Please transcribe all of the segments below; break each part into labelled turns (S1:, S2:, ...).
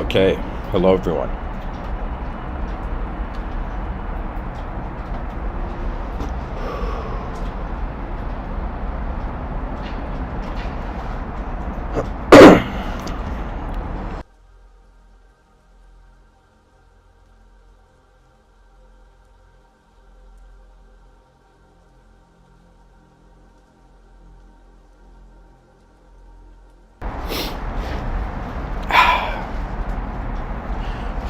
S1: Okay, hello everyone.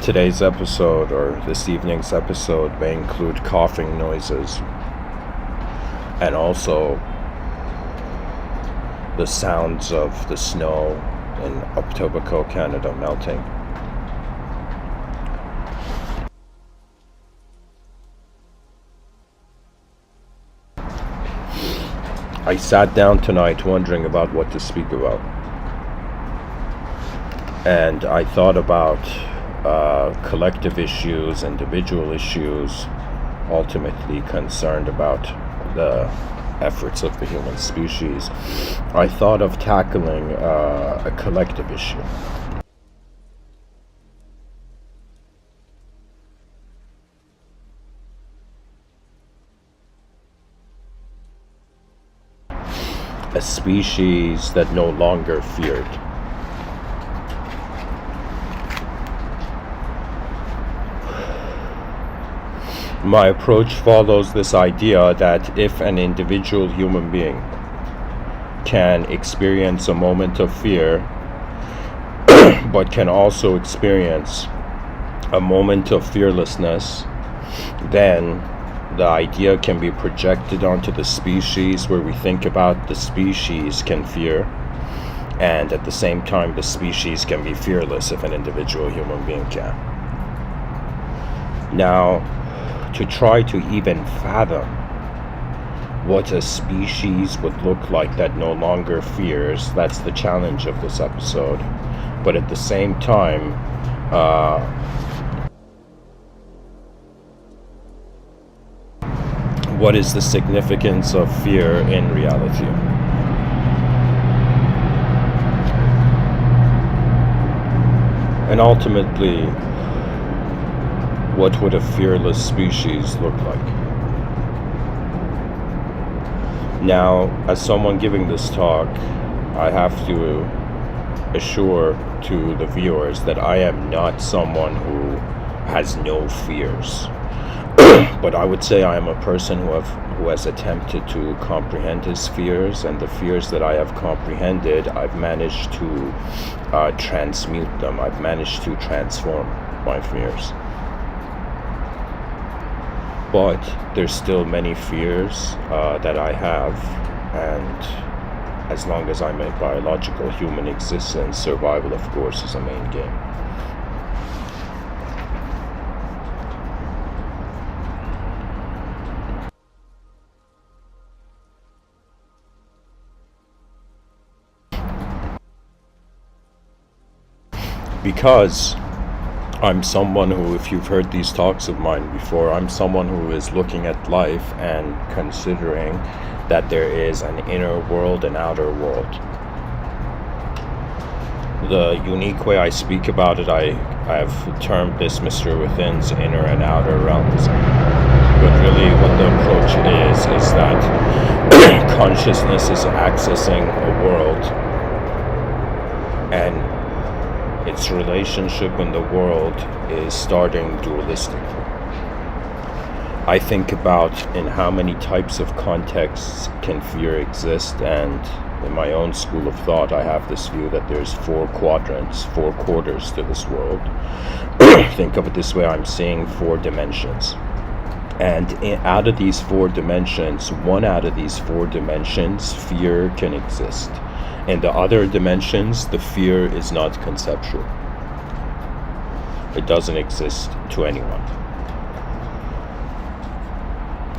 S1: Today's episode, or this evening's episode, may include coughing noises and also the sounds of the snow in Etobicoke, Canada melting. I sat down tonight wondering about what to speak about, and I thought about collective issues, individual issues, ultimately concerned about the efforts of the human species. I thought of tackling a collective issue. A species that no longer feared. My approach follows this idea that if an individual human being can experience a moment of fear, but can also experience a moment of fearlessness, then the idea can be projected onto the species, where we think about the species can fear, and at the same time the species can be fearless if an individual human being can. Now, to try to even fathom what a species would look like that no longer fears, that's the challenge of this episode. But at the same time, what is the significance of fear in reality? And ultimately, what would a fearless species look like? Now, as someone giving this talk, I have to assure to the viewers that I am not someone who has no fears. But I would say I am a person who has attempted to comprehend his fears, and the fears that I have comprehended, I've managed to transmute them. I've managed to transform my fears. But there's still many fears that I have, and as long as I'm a biological human existence, survival, of course, is a main game. Because I'm someone who, if you've heard these talks of mine before, I'm someone who is looking at life and considering that there is an inner world and outer world. The unique way I speak about it, I have termed this Mr.Within's inner and outer realms. But really what the approach is that consciousness is accessing a world, and its relationship in the world is starting dualistic. I think about in how many types of contexts can fear exist, and in my own school of thought, I have this view that there's 4 quadrants, 4 quarters to this world. Think of it this way, I'm seeing 4 dimensions. And out of these 4 dimensions, one out of these 4 dimensions, fear can exist. In the other dimensions, the fear is not conceptual. It doesn't exist to anyone.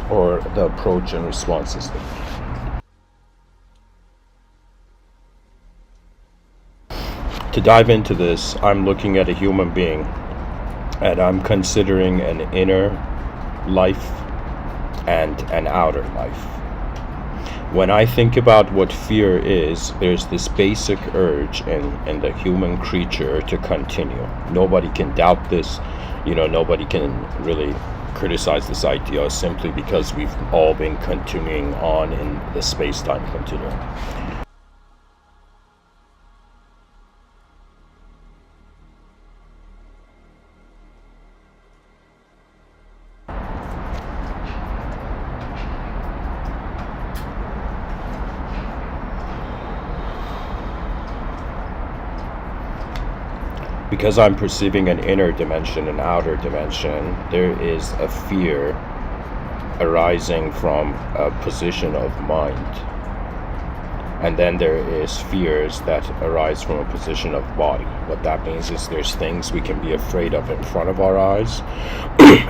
S1: Or the approach and response is there. To dive into this, I'm looking at a human being, and I'm considering an inner life and an outer life. When I think about what fear is, there's this basic urge in the human creature to continue. Nobody can doubt this. Nobody can really criticize this idea simply because we've all been continuing on in the space-time continuum. Because I'm perceiving an inner dimension, an outer dimension, there is a fear arising from a position of mind. And then there is fears that arise from a position of body. What that means is there's things we can be afraid of in front of our eyes,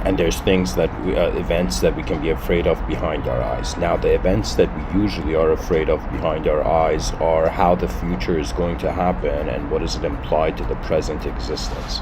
S1: and there's things that events that we can be afraid of behind our eyes. Now, the events that we usually are afraid of behind our eyes are how the future is going to happen and what does it imply to the present existence.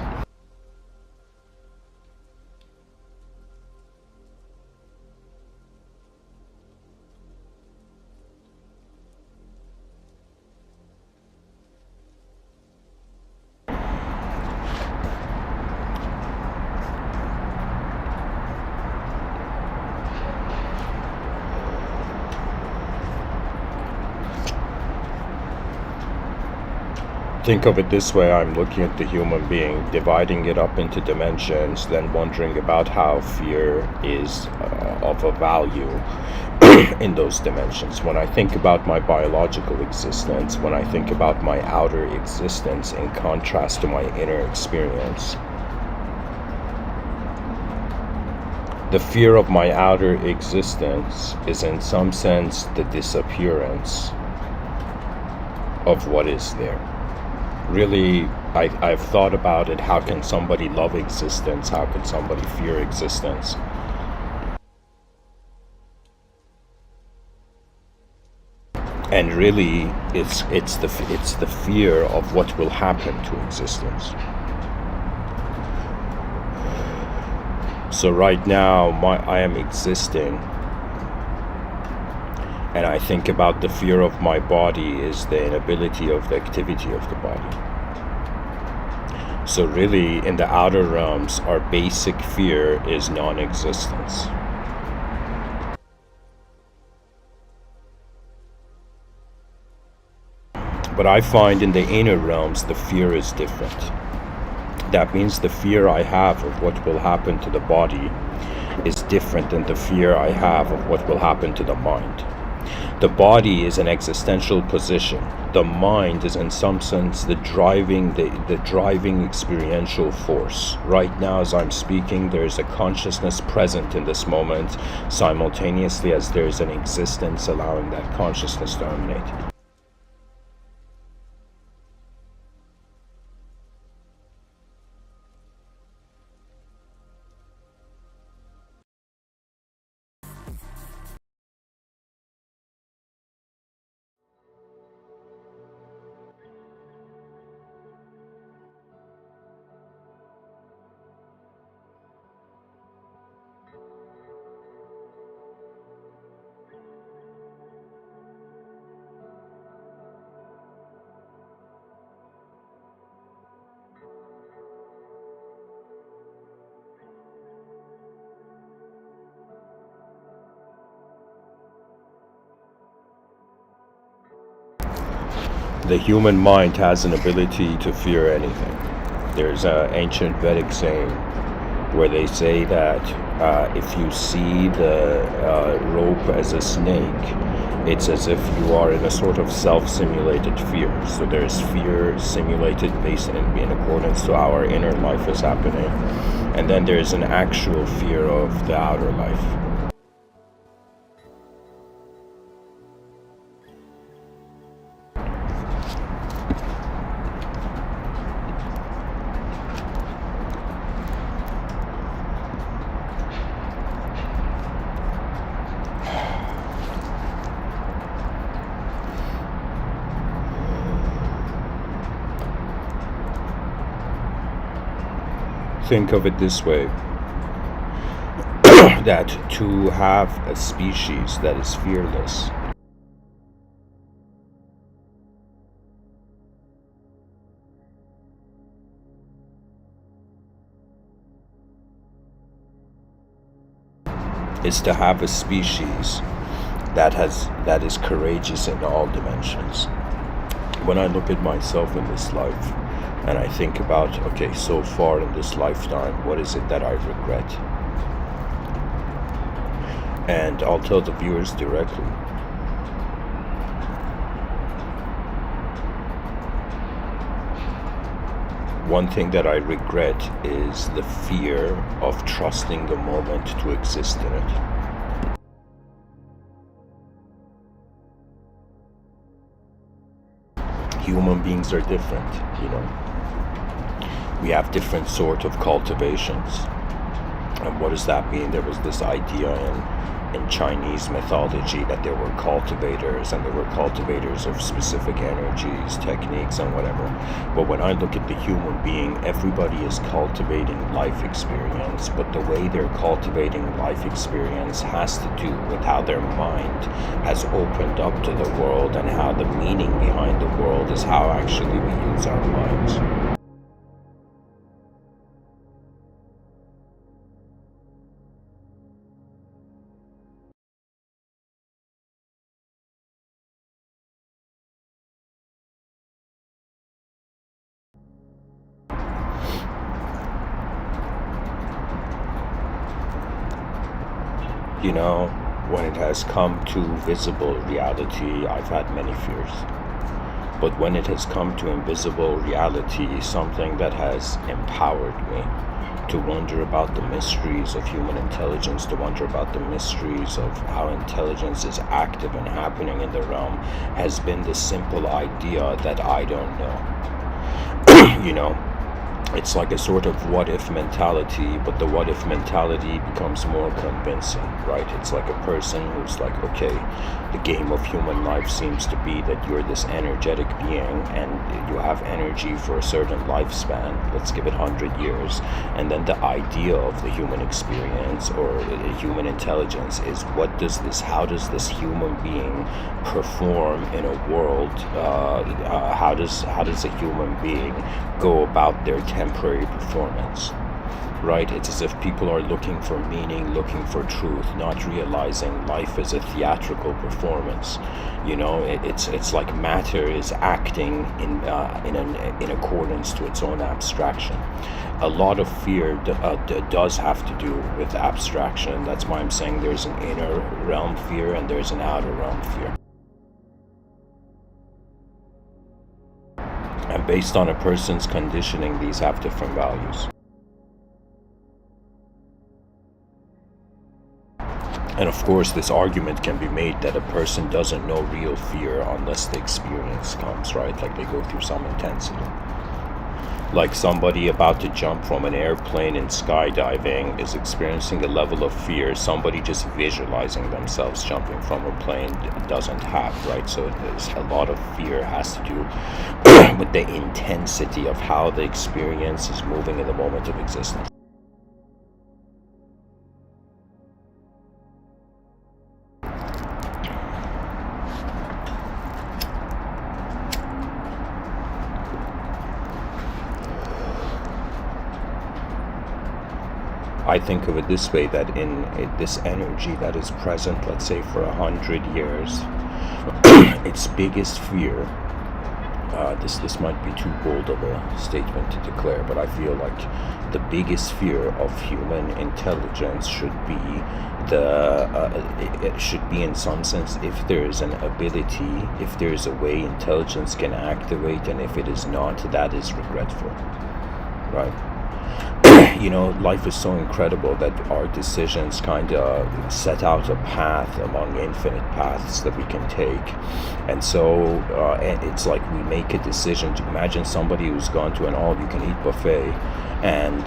S1: Think of it this way: I'm looking at the human being, dividing it up into dimensions, then wondering about how fear is of a value in those dimensions. When I think about my biological existence, when I think about my outer existence in contrast to my inner experience, the fear of my outer existence is in some sense the disappearance of what is there. Really, I've thought about it. How can somebody love existence? How can somebody fear existence? And really, it's the fear of what will happen to existence. So right now, I am existing, and I think about the fear of my body is the inability of the activity of the body. So really, in the outer realms, our basic fear is non-existence. But I find in the inner realms, the fear is different. That means the fear I have of what will happen to the body is different than the fear I have of what will happen to the mind. The body is an existential position. The mind is in some sense the driving experiential force. Right now as I'm speaking, there is a consciousness present in this moment, simultaneously as there is an existence allowing that consciousness to emanate. The human mind has an ability to fear anything. There's an ancient Vedic saying where they say that if you see the rope as a snake, it's as if you are in a sort of self-simulated fear. So there's fear simulated based in accordance to our inner life is happening. And then there's an actual fear of the outer life. Think of it this way, that to have a species that is fearless is to have a species that is courageous in all dimensions. When I look at myself in this life and I think about, okay, so far in this lifetime, what is it that I regret? And I'll tell the viewers directly. One thing that I regret is the fear of trusting the moment to exist in it. Human beings are different, you know. We have different sort of cultivations. And what does that mean? There was this idea in Chinese mythology that there were cultivators, and there were cultivators of specific energies, techniques, and whatever. But when I look at the human being, everybody is cultivating life experience, but the way they're cultivating life experience has to do with how their mind has opened up to the world, and how the meaning behind the world is how actually we use our minds. You know, when it has come to visible reality, I've had many fears. But when it has come to invisible reality, something that has empowered me to wonder about the mysteries of human intelligence, to wonder about the mysteries of how intelligence is active and happening in the realm, has been the simple idea that I don't know. You know, it's like a sort of what-if mentality, but the what-if mentality becomes more convincing, right? It's like a person who's like, okay, the game of human life seems to be that you're this energetic being and you have energy for a certain lifespan. Let's give it 100 years. And then the idea of the human experience or human intelligence is how does this human being perform in a world? How does a human being go about their temporary performance, right? It's as if people are looking for meaning, looking for truth, not realizing life is a theatrical performance. You know, it's like matter is acting in accordance to its own abstraction. A lot of fear does have to do with abstraction. That's why I'm saying there's an inner realm fear and there's an outer realm fear. And based on a person's conditioning, these have different values. And of course, this argument can be made that a person doesn't know real fear unless the experience comes, right? Like they go through some intensity. Like somebody about to jump from an airplane in skydiving is experiencing a level of fear somebody just visualizing themselves jumping from a plane doesn't have, right? So there's a lot of fear has to do with the intensity of how the experience is moving in the moment of existence. I think of it this way, that in this energy that is present, let's say for 100 years, its biggest fear, this might be too bold of a statement to declare, but I feel like the biggest fear of human intelligence should be it should be in some sense if there is an ability, if there is a way intelligence can activate, and if it is not, that is regretful, right? You know, life is so incredible that our decisions kind of set out a path among infinite paths that we can take. And so it's like we make a decision to imagine somebody who's gone to an all-you-can-eat buffet and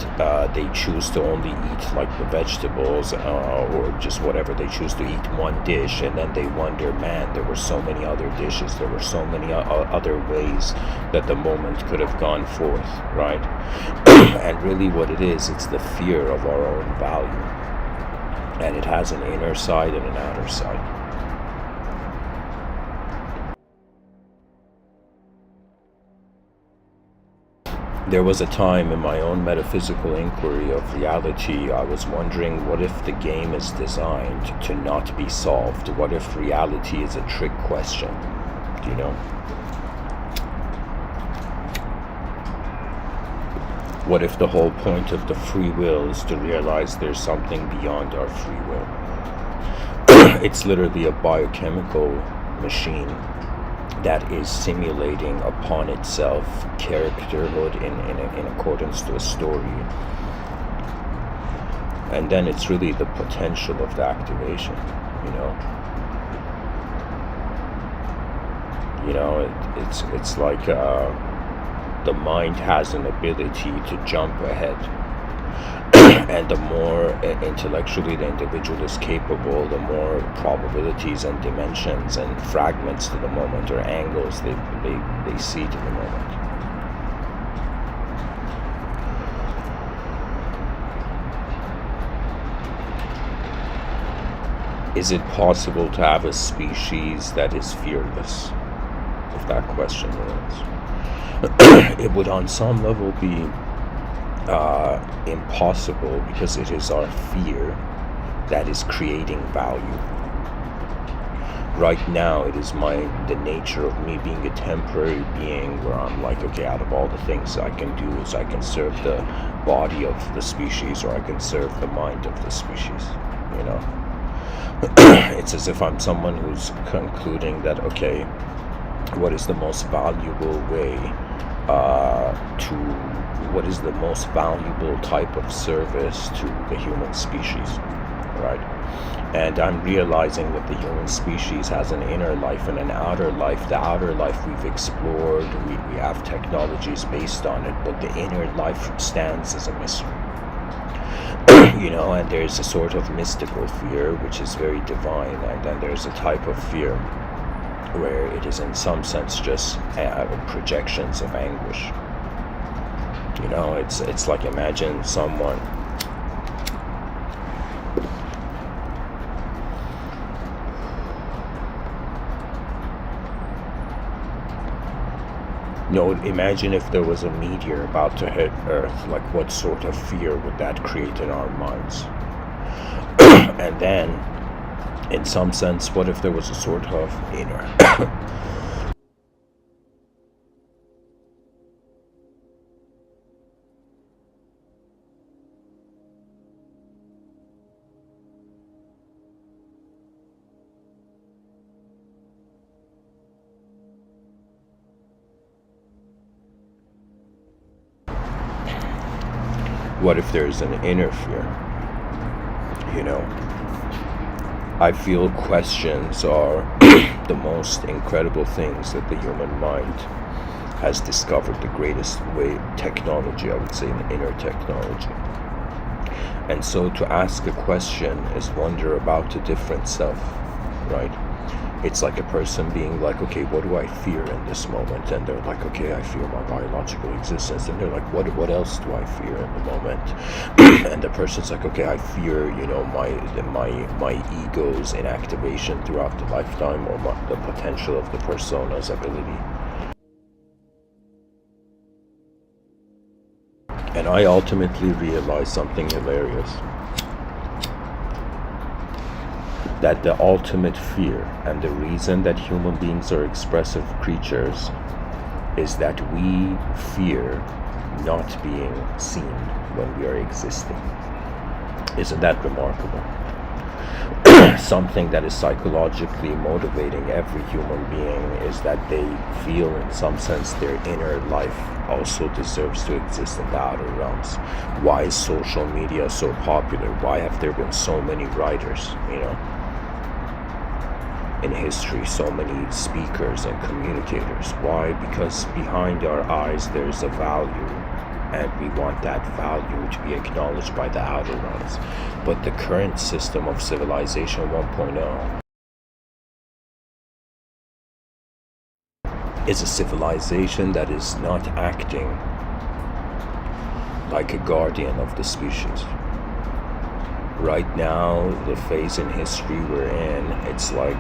S1: they choose to only eat like the vegetables or just whatever. They choose to eat one dish, and then they wonder, man, there were so many other dishes, there were so many other ways that the moment could have gone forth, right? And really what it is, it's the fear of our own value, and it has an inner side and an outer side. There was a time in my own metaphysical inquiry of reality, I was wondering, what if the game is designed to not be solved? What if reality is a trick question? You know? What if the whole point of the free will is to realize there's something beyond our free will? It's literally a biochemical machine that is simulating upon itself characterhood in accordance to a story. And then it's really the potential of the activation, you know? You know, it's like the mind has an ability to jump ahead. And the more intellectually the individual is capable, the more probabilities and dimensions and fragments to the moment, or angles they see to the moment. Is it possible to have a species that is fearless? If that question arose, it would on some level be impossible, because it is our fear that is creating value. Right now, it is the nature of me being a temporary being, where I'm like, okay, out of all the things I can do is I can serve the body of the species, or I can serve the mind of the species, you know? It's as if I'm someone who's concluding that, okay, what is the most valuable way what is the most valuable type of service to the human species, right? And I'm realizing that the human species has an inner life and an outer life. The outer life we've explored, we have technologies based on it, but the inner life stands as a mystery. You know, and there's a sort of mystical fear, which is very divine, and then there's a type of fear where it is in some sense just projections of anguish. You know, it's like, imagine someone imagine if there was a meteor about to hit Earth, like what sort of fear would that create in our minds? And then, in some sense, what if there was a sort of inner what if there's an inner fear? You know, I feel questions are the most incredible things that the human mind has discovered. The greatest way, technology, I would say, an inner technology. And so to ask a question is wonder about a different self, right? It's like a person being like, okay, what do I fear in this moment? And they're like, okay, I fear my biological existence. And they're like, what else do I fear in the moment? And the person's like, okay, I fear, you know, my ego's inactivation throughout the lifetime, or the potential of the persona's ability. And I ultimately realized something hilarious. That the ultimate fear and the reason that human beings are expressive creatures is that we fear not being seen when we are existing. Isn't that remarkable? Something that is psychologically motivating every human being is that they feel, in some sense, their inner life also deserves to exist in the outer realms. Why is social media so popular? Why have there been so many writers, you know, in history, so many speakers and communicators? Why? Because behind our eyes there's a value, and we want that value to be acknowledged by the outer ones. But the current system of civilization 1.0 is a civilization that is not acting like a guardian of the species. Right now, the phase in history we're in, it's like,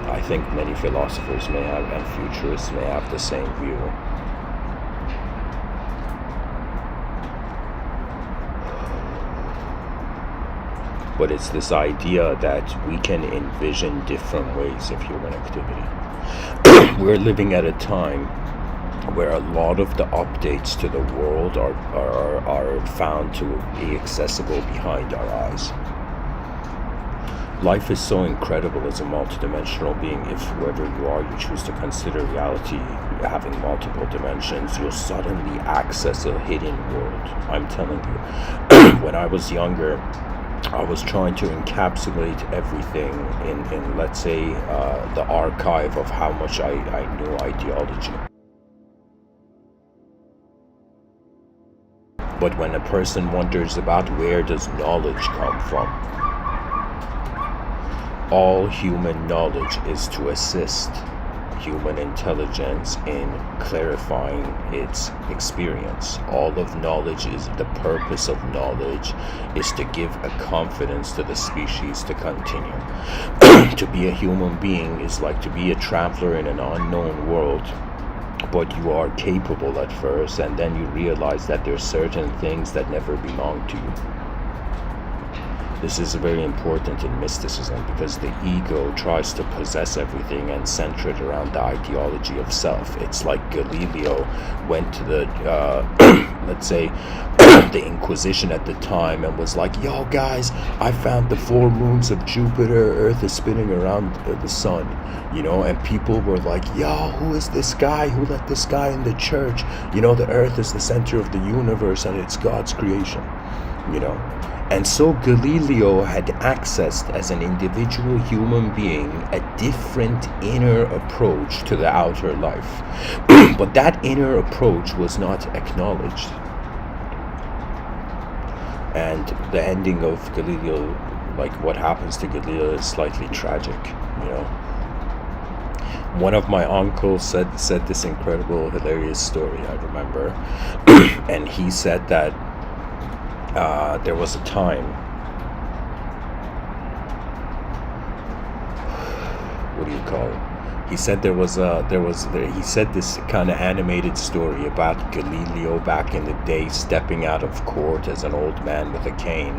S1: I think many philosophers may have, and futurists may have, the same view. but it's this idea that we can envision different ways of human activity. We're living at a time where a lot of the updates to the world are found to be accessible behind our eyes. Life is so incredible as a multidimensional being. If whoever you are, you choose to consider reality having multiple dimensions, you'll suddenly access a hidden world. I'm telling you. When I was younger, I was trying to encapsulate everything in let's say, the archive of how much I knew ideology. But when a person wonders about where does knowledge come from, all human knowledge is to assist human intelligence in clarifying its experience. All of knowledge is the purpose of knowledge is to give a confidence to the species to continue. To be a human being is like to be a traveler in an unknown world, but you are capable at first, and then you realize that there's certain things that never belong to you. This is very important in mysticism because the ego tries to possess everything and center it around the ideology of self. It's like Galileo went to the, let's say, the Inquisition at the time and was like, yo guys, I found the 4 moons of Jupiter, Earth is spinning around the sun, you know, and people were like, yo, who is this guy? Who let this guy in the church? You know, the Earth is the center of the universe and it's God's creation, you know. And so Galileo had accessed, as an individual human being, a different inner approach to the outer life. But that inner approach was not acknowledged. And the ending of Galileo, like what happens to Galileo, is slightly tragic, you know. One of my uncles said this incredible, hilarious story, I remember. And he said that there was a time, what do you call it? He said he said this kind of animated story about Galileo back in the day stepping out of court as an old man with a cane.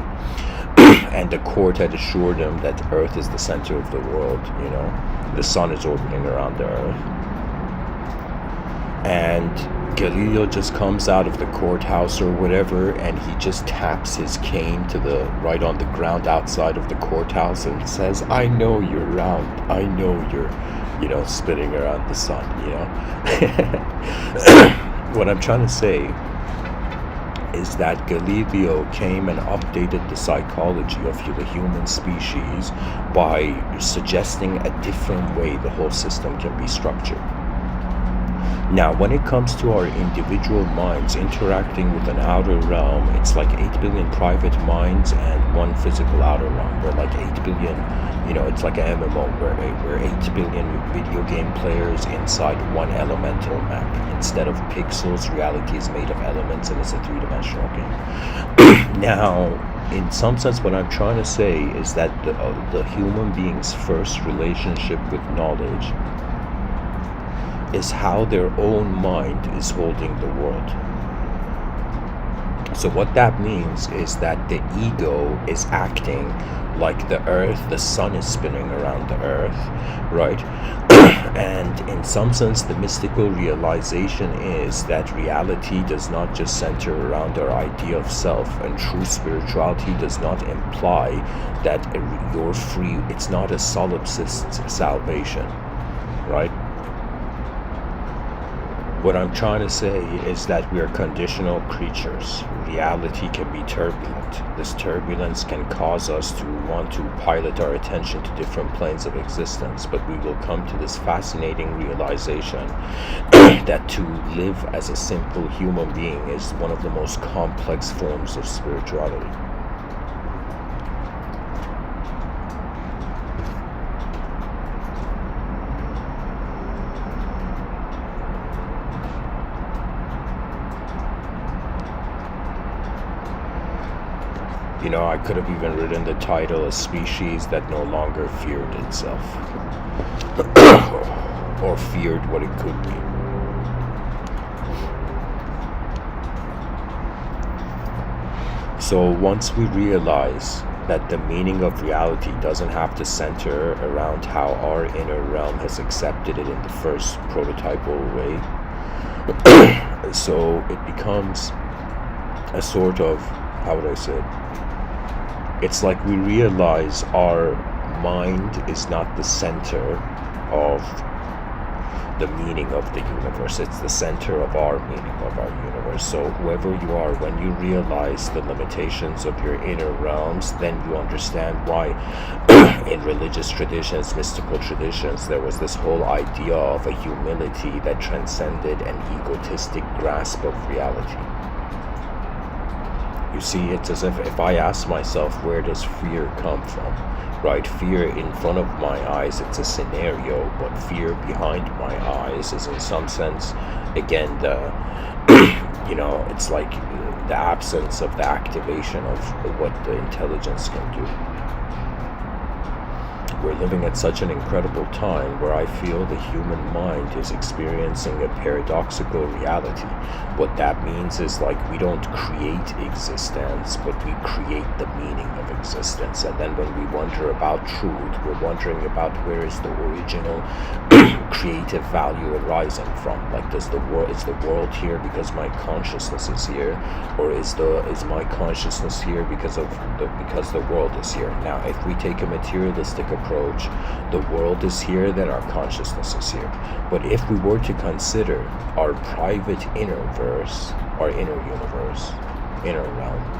S1: And the court had assured him that Earth is the center of the world, you know. The sun is orbiting around the Earth. And Galileo just comes out of the courthouse or whatever, and he just taps his cane to the right on the ground outside of the courthouse and says, I know you're round. I know you're, you know, spinning around the sun, you know. What I'm trying to say is that Galileo came and updated the psychology of the human species by suggesting a different way the whole system can be structured. Now, when it comes to our individual minds interacting with an outer realm, it's like 8 billion private minds and 1 physical outer realm. We're like 8 billion, you know, it's like an MMO. We're 8 billion video game players inside 1 elemental map. Instead of pixels, reality is made of elements and it's a 3-dimensional game. Now, in some sense, what I'm trying to say is that the human being's first relationship with knowledge is how their own mind is holding the world. So what that means is that the ego is acting like the earth, the sun is spinning around the earth, right? And in some sense, the mystical realization is that reality does not just center around our idea of self, and true spirituality does not imply that you're free. It's not a solipsist salvation, right? What I'm trying to say is that we are conditional creatures. Reality can be turbulent. This turbulence can cause us to want to pilot our attention to different planes of existence, but we will come to this fascinating realization that to live as a simple human being is one of the most complex forms of spirituality. You know, I could have even written the title A Species That No Longer Feared Itself. Or feared what it could be. So once we realize that the meaning of reality doesn't have to center around how our inner realm has accepted it in the first prototypal way. So it becomes a sort of, how would I say it? It's like we realize our mind is not the center of the meaning of the universe. It's the center of our meaning of our universe. So whoever you are, when you realize the limitations of your inner realms, then you understand why in religious traditions, mystical traditions, there was this whole idea of a humility that transcended an egotistic grasp of reality. You see, it's as if I ask myself, where does fear come from? Right? Fear in front of my eyes, it's a scenario, but fear behind my eyes is in some sense, again, it's like the absence of the activation of what the intelligence can do. We're living at such an incredible time where I feel the human mind is experiencing a paradoxical reality. What that means is like we don't create existence, but we create the meaning of existence. And then when we wonder about truth, we're wondering about where is the original creative value arising from. Like, is the world here because my consciousness is here, or is my consciousness here because the world is here? Now, if we take a materialistic approach, the world is here, then our consciousness is here. But if we were to consider our private inner verse, our inner universe, inner realm,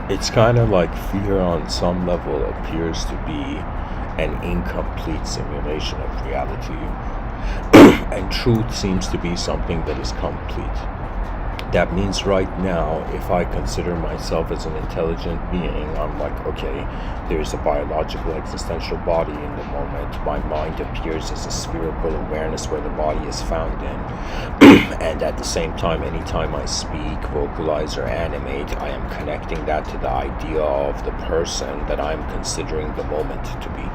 S1: it's kind of like fear on some level appears to be an incomplete simulation of reality, and truth seems to be something that is complete. That means right now, if I consider myself as an intelligent being, I'm like, okay, there's a biological existential body in the moment. My mind appears as a spherical awareness where the body is found in. And at the same time, anytime I speak, vocalize, or animate, I am connecting that to the idea of the person that I'm considering the moment to be.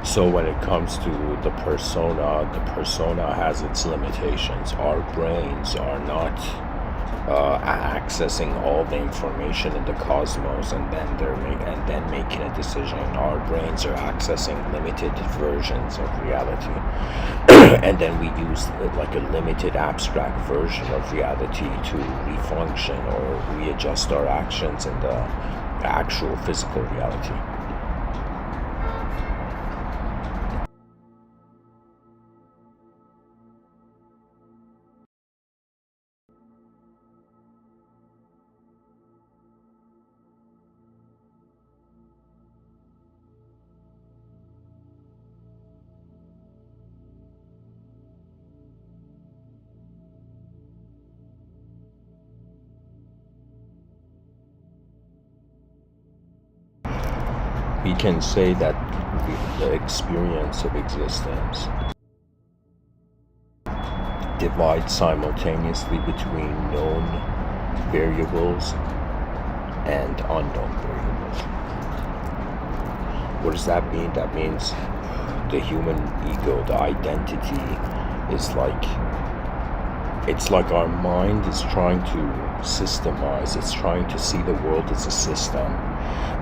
S1: So when it comes to the persona has its limitations. Our brains are not accessing all the information in the cosmos and then making a decision. Our brains are accessing limited versions of reality, and then we use like a limited abstract version of reality to refunction or readjust our actions in the actual physical reality. We can say that the experience of existence divides simultaneously between known variables and unknown variables. What does that mean? That means the human ego, the identity, is like, it's like our mind is trying to systemize, it's trying to see the world as a system.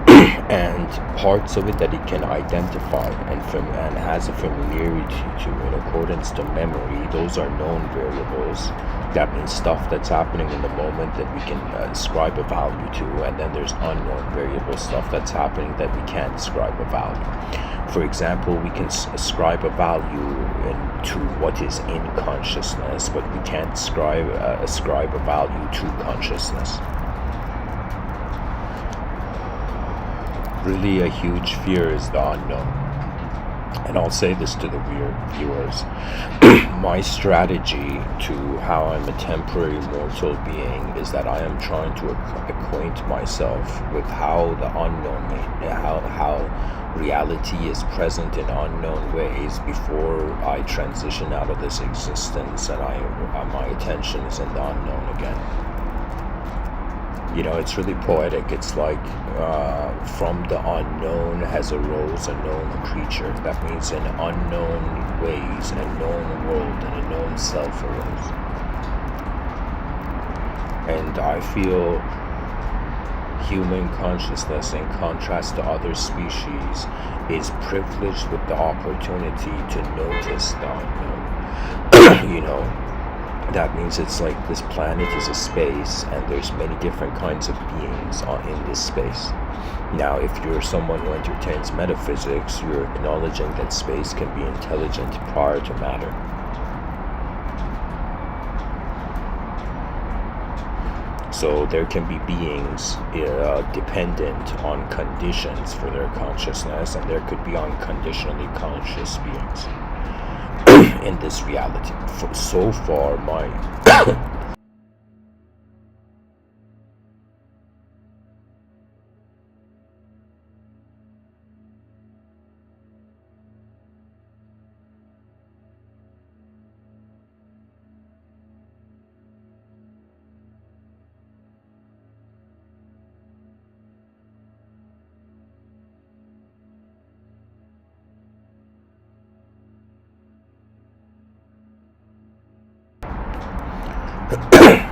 S1: and parts of it that it can identify and has a familiarity to in accordance to memory. Those are known variables. That means stuff that's happening in the moment that we can ascribe a value to, and then there's unknown variable stuff that's happening that we can't ascribe a value. For example, we can ascribe a value to what is in consciousness, but we can't ascribe a value to consciousness. Really, a huge fear is the unknown. And I'll say this to the viewers. My strategy to how I'm a temporary mortal being is that I am trying to acquaint myself with how the unknown, how reality is present in unknown ways before I transition out of this existence and my attention is in the unknown again. You know, it's really poetic. It's like from the unknown has arose a known creature. That means in unknown ways, a known world and a known self arose. And I feel human consciousness, in contrast to other species, is privileged with the opportunity to notice the unknown. You know? That means it's like this planet is a space and there's many different kinds of beings in this space. Now, if you're someone who entertains metaphysics, you're acknowledging that space can be intelligent prior to matter. So there can be beings dependent on conditions for their consciousness, and there could be unconditionally conscious beings in this reality. So far, my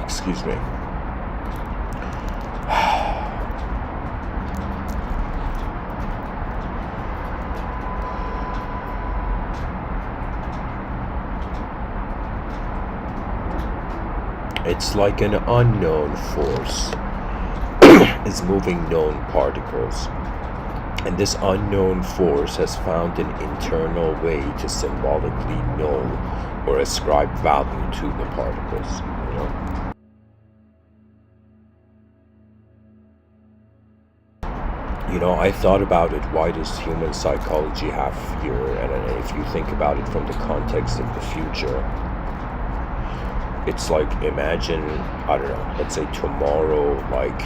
S1: excuse me. It's like an unknown force is moving known particles. And this unknown force has found an internal way to symbolically know or ascribe value to the particles, you know? You know, I thought about it, why does human psychology have fear? And if you think about it from the context of the future, it's like, imagine, I don't know, let's say tomorrow, like,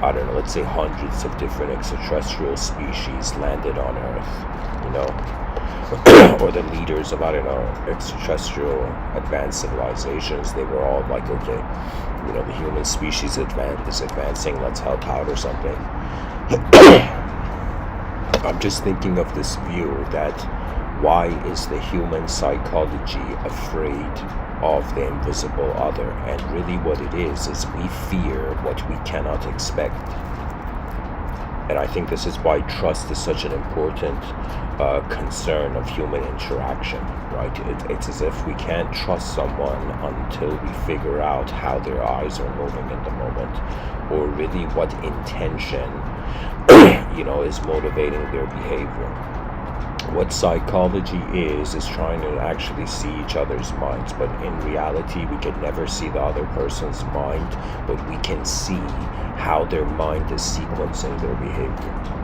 S1: I don't know, let's say hundreds of different extraterrestrial species landed on Earth, you know? Or the leaders of, I don't know, extraterrestrial advanced civilizations, they were all like, okay, you know, the human species is advancing, let's help out or something. I'm just thinking of this view that why is the human psychology afraid of the invisible other? And really what it is we fear what we cannot expect. And I think this is why trust is such an important concern of human interaction, right? It's as if we can't trust someone until we figure out how their eyes are moving in the moment, or really what intention, you know, is motivating their behavior. What psychology is trying to actually see each other's minds, but in reality we can never see the other person's mind, but we can see how their mind is sequencing their behavior.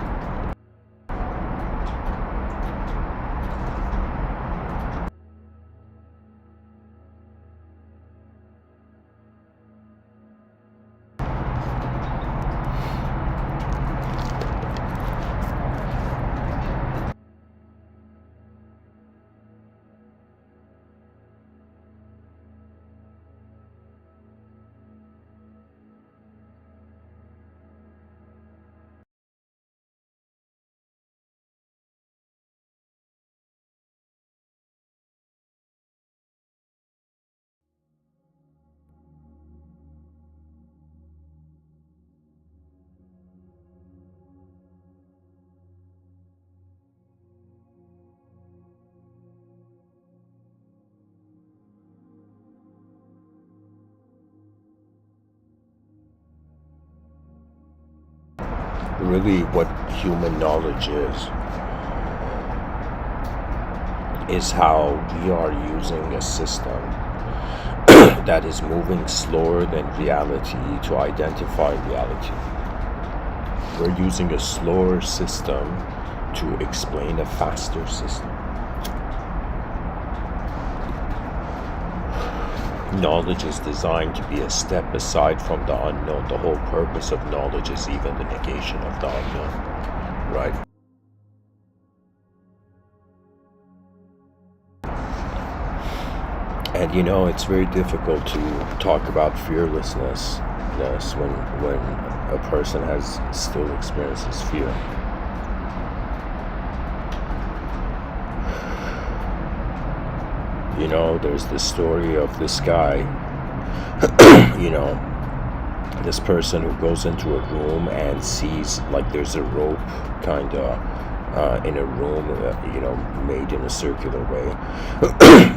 S1: Really, what human knowledge is how we are using a system that is moving slower than reality to identify reality. We're using a slower system to explain a faster system. Knowledge is designed to be a step aside from the unknown. The whole purpose of knowledge is even the negation of the unknown, right? And it's very difficult to talk about fearlessness when a person still experiences fear. There's the story of this guy, this person who goes into a room and sees like there's a rope kind of in a room, made in a circular way.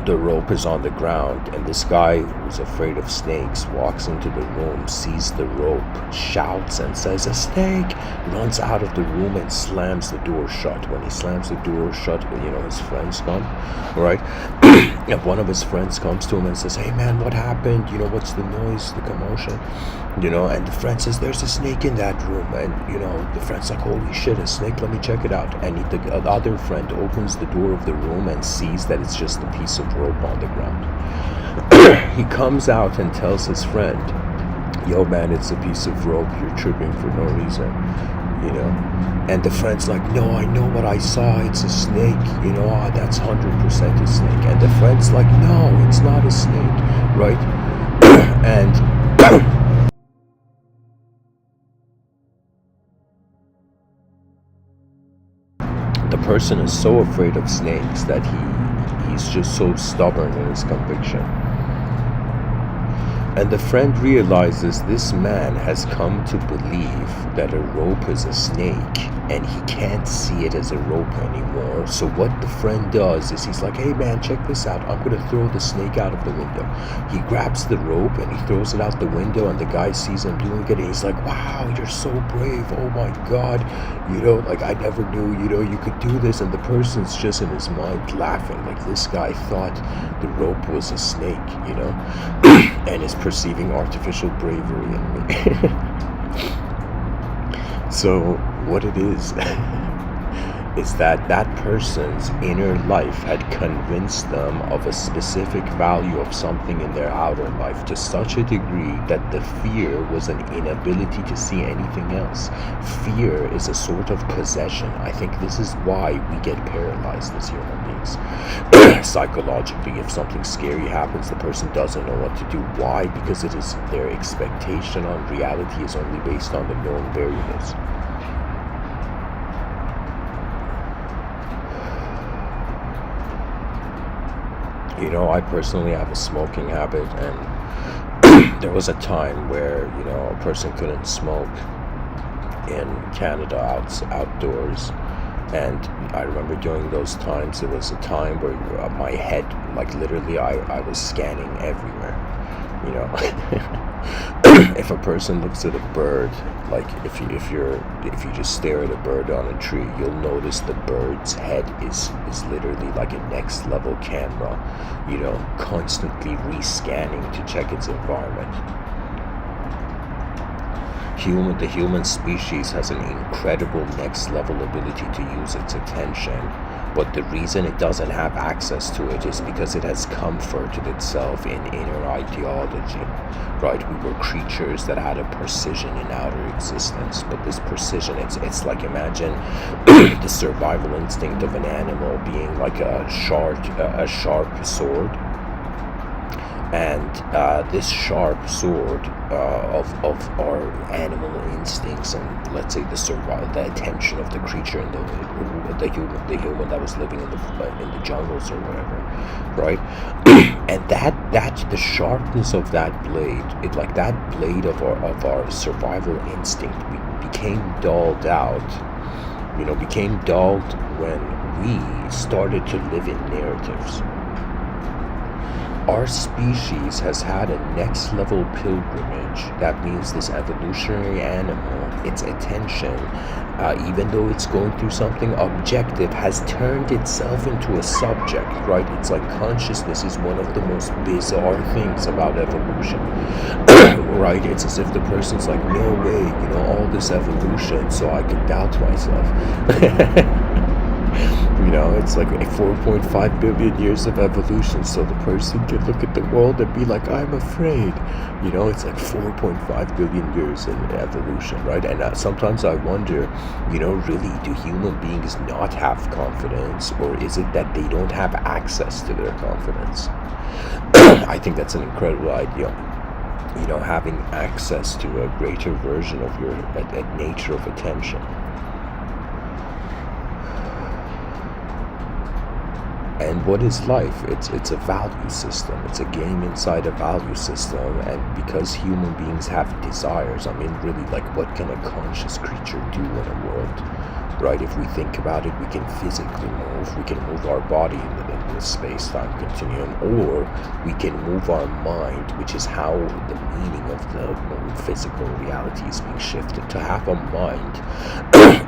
S1: The rope is on the ground, and this guy who's afraid of snakes walks into the room, sees the rope, shouts and says, "A snake!" runs out of the room and slams the door shut. When he slams the door shut, his friends come, right? And one of his friends comes to him and says, "Hey man, what happened? What's the noise, the commotion?" And the friend says, "There's a snake in that room." And the friend's like, "Holy shit, a snake, let me check it out." And the other friend opens the door of the room and sees that it's just a piece of rope on the ground. He comes out and tells his friend, "Yo man, it's a piece of rope, you're tripping for no reason." And the friend's like, "No, I know what I saw, it's a snake, that's 100% a snake." And the friend's like, "No, it's not a snake," right? And the person is so afraid of snakes that he's just so stubborn in his conviction. And the friend realizes this man has come to believe that a rope is a snake, and he can't see it as a rope anymore. So what the friend does is he's like, "Hey man, check this out. I'm gonna throw the snake out of the window." He grabs the rope and he throws it out the window, and the guy sees him doing it, and he's like, "Wow, you're so brave. Oh my God. I never knew, you could do this." And the person's just in his mind laughing. Like, this guy thought the rope was a snake, and is perceiving artificial bravery in me. So what it is that person's inner life had convinced them of a specific value of something in their outer life to such a degree that the fear was an inability to see anything else. Fear is a sort of possession. I think this is why we get paralyzed as human beings. Psychologically, if something scary happens, the person doesn't know what to do. Why? Because it is their expectation on reality is only based on the known variables. I personally have a smoking habit, and there was a time where, a person couldn't smoke in Canada outdoors. And I remember during those times, there was a time where my head, like literally, I was scanning everywhere. If a person looks at a bird, like if you just stare at a bird on a tree, you'll notice the bird's head is literally like a next level camera, constantly re-scanning to check its environment. The human species has an incredible next level ability to use its attention, but the reason it doesn't have access to it is because it has comforted itself in inner ideology, right? We were creatures that had a precision in outer existence, but this precision, it's like, imagine the survival instinct of an animal being like a sharp sword. And this sharp sword of our animal instincts, and let's say the attention of the creature and the human that was living in the jungles or whatever, right? And that the sharpness of that blade, that blade of our survival instinct became dulled out. Became dulled when we started to live in narratives. Our species has had a next level pilgrimage. That means this evolutionary animal, its attention, even though it's going through something objective, has turned itself into a subject, right? It's like consciousness is one of the most bizarre things about evolution, right? It's as if the person's like, no way, all this evolution, so I could doubt myself. It's like 4.5 billion years of evolution, so the person can look at the world and be like, I'm afraid. It's like 4.5 billion years in evolution, right? And sometimes I wonder, really, do human beings not have confidence, or is it that they don't have access to their confidence? I think that's an incredible idea. Having access to a greater version of your nature of attention. And what is life? It's a value system. It's a game inside a value system. And because human beings have desires, really, like, what can a conscious creature do in a world? Right? If we think about it, we can physically move. We can move our body in the space-time continuum, or we can move our mind, which is how the meaning of the physical reality is being shifted. To have a mind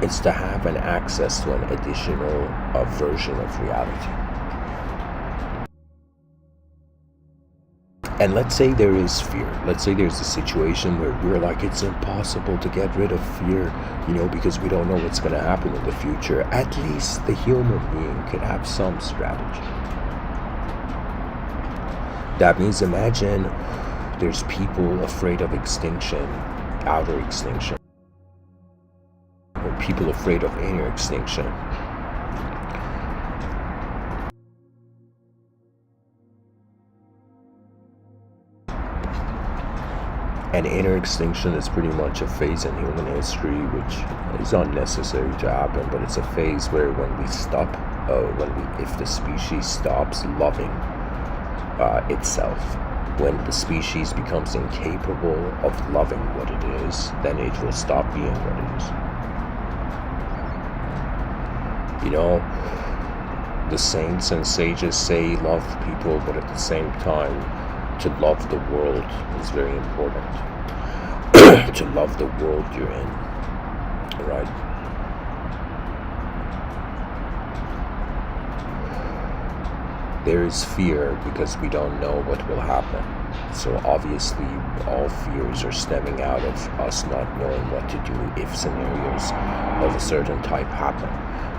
S1: is to have an access to an additional version of reality. And let's say there is fear. Let's say there's a situation where we're like, it's impossible to get rid of fear, because we don't know what's going to happen in the future. At least the human being could have some strategy. That means, imagine there's people afraid of extinction, outer extinction, or people afraid of inner extinction. And inner extinction is pretty much a phase in human history which is unnecessary to happen, but it's a phase where when we stop, if the species stops loving itself, when the species becomes incapable of loving what it is, then it will stop being what it is. The saints and sages say love people, but at the same time, to love the world is very important. To love the world you're in, right? There is fear because we don't know what will happen. So obviously all fears are stemming out of us not knowing what to do if scenarios of a certain type happen.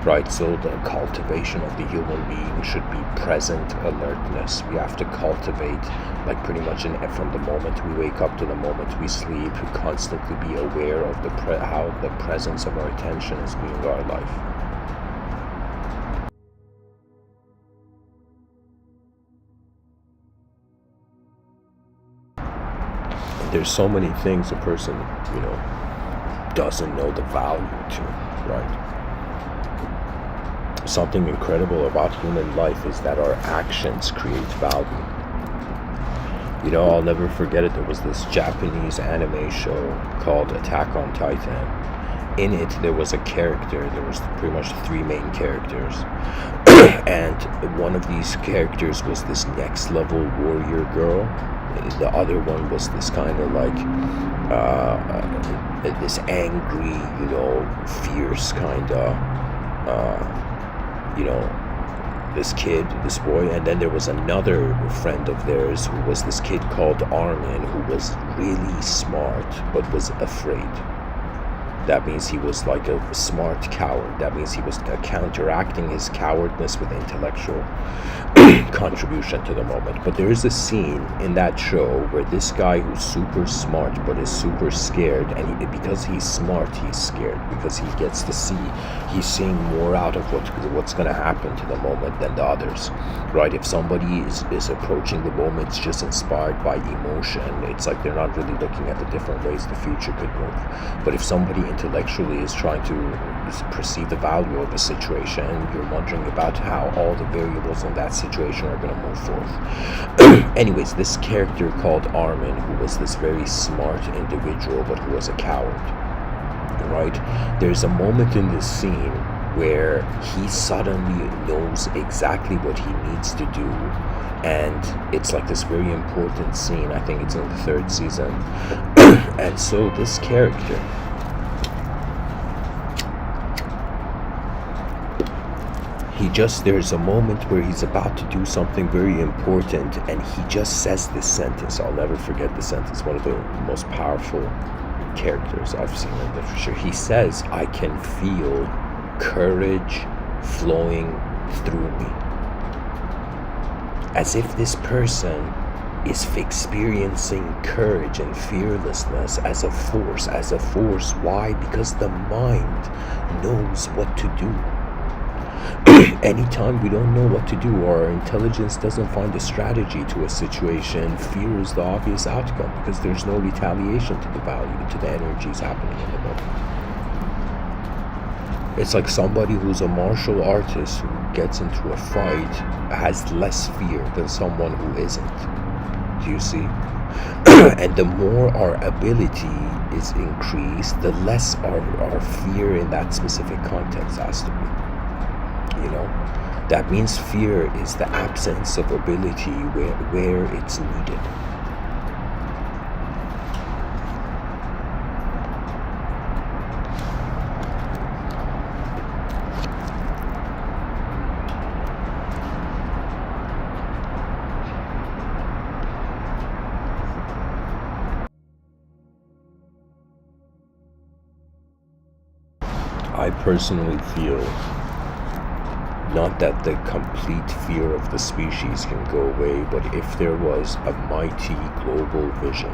S1: Right, so the cultivation of the human being should be present alertness. We have to cultivate, like, pretty much from the moment we wake up to the moment we sleep, constantly be aware of how the presence of our attention is being our life. And there's so many things a person, doesn't know the value to, right? Something incredible about human life is that our actions create value. I'll never forget it. There was this Japanese anime show called Attack on Titan. In it, there was a character. There was pretty much 3 main characters. And one of these characters was this next level warrior girl. The other one was this kind of like, this angry, fierce kind of, this kid, this boy. And then there was another friend of theirs who was this kid called Armin, who was really smart but was afraid. That means he was like a smart coward. That means he was counteracting his cowardness with intellectual contribution to the moment. But there is a scene in that show where this guy who's super smart but is super scared, and because he's smart, he's scared, because he gets to see, he's seeing more out of what's going to happen to the moment than the others, right? If somebody is approaching the moment just inspired by emotion, it's like they're not really looking at the different ways the future could move. But if somebody intellectually is trying to perceive the value of a situation, you're wondering about how all the variables in that situation are going to move forth. Anyways, this character called Armin, who was this very smart individual but who was a coward, right? There's a moment in this scene where he suddenly knows exactly what he needs to do. And it's like this very important scene. I think it's in the third season. And so this character, there's a moment where he's about to do something very important, and he just says this sentence. I'll never forget the sentence. One of the most powerful characters I've seen in literature. He says, "I can feel courage flowing through me." As if this person is experiencing courage and fearlessness as a force. Why? Because the mind knows what to do. Anytime we don't know what to do, or our intelligence doesn't find a strategy to a situation, fear is the obvious outcome, because there's no retaliation to the value, to the energies happening in the moment. It's like somebody who's a martial artist who gets into a fight has less fear than someone who isn't. Do you see? And the more our ability is increased, the less our fear in that specific context has to be. That means fear is the absence of ability where it's needed. I personally feel not that the complete fear of the species can go away, but if there was a mighty global vision,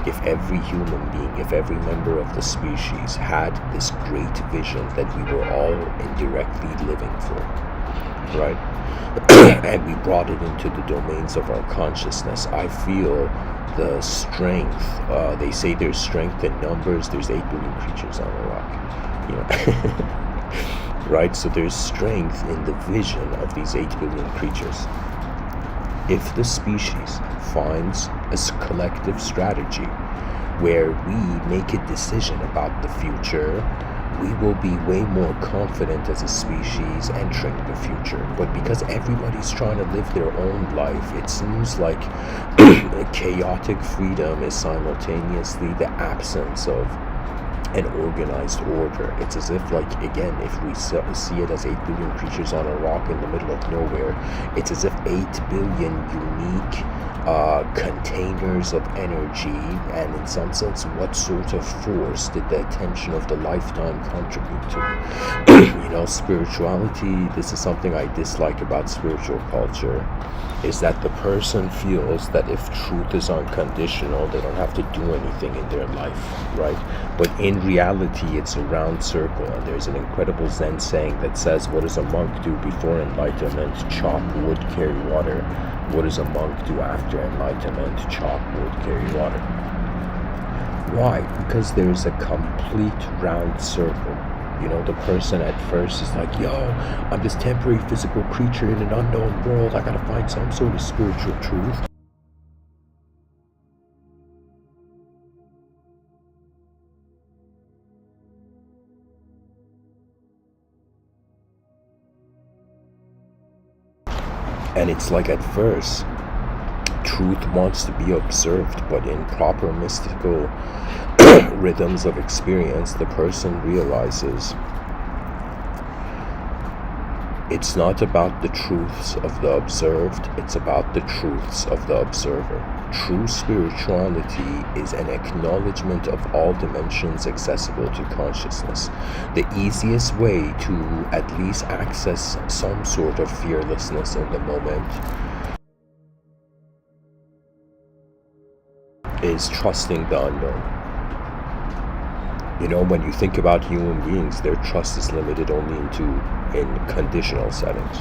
S1: if every human being, if every member of the species had this great vision that we were all indirectly living for, right? And we brought it into the domains of our consciousness, I feel the strength, they say there's strength in numbers, there's 8 billion creatures on a rock, right? So there's strength in the vision of these 8 billion creatures. If the species finds a collective strategy where we make a decision about the future, we will be way more confident as a species entering the future. But because everybody's trying to live their own life, it seems like chaotic freedom is simultaneously the absence of an organized order. It's as if, like, again, if we see it as 8 billion creatures on a rock in the middle of nowhere, it's as if 8 billion unique containers of energy, and in some sense, what sort of force did the attention of the lifetime contribute to? Spirituality, this is something I dislike about spiritual culture, is that the person feels that if truth is unconditional, they don't have to do anything in their life, right? But in reality, it's a round circle, and there's an incredible Zen saying that says, what does a monk do before enlightenment? Chop wood, carry water. What does a monk do after enlightenment? Chop wood, carry water. Why? Because there's a complete round circle. The person at first is like, yo, I'm this temporary physical creature in an unknown world. I gotta find some sort of spiritual truth. And it's like at first, truth wants to be observed, but in proper mystical rhythms of experience, the person realizes it's not about the truths of the observed, it's about the truths of the observer. True spirituality is an acknowledgement of all dimensions accessible to consciousness. The easiest way to at least access some sort of fearlessness in the moment is trusting the unknown. When you think about human beings, their trust is limited only in conditional settings.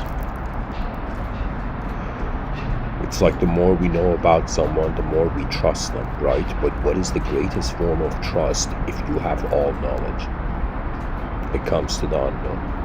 S1: It's like the more we know about someone, the more we trust them, right? But what is the greatest form of trust if you have all knowledge? It comes to the unknown.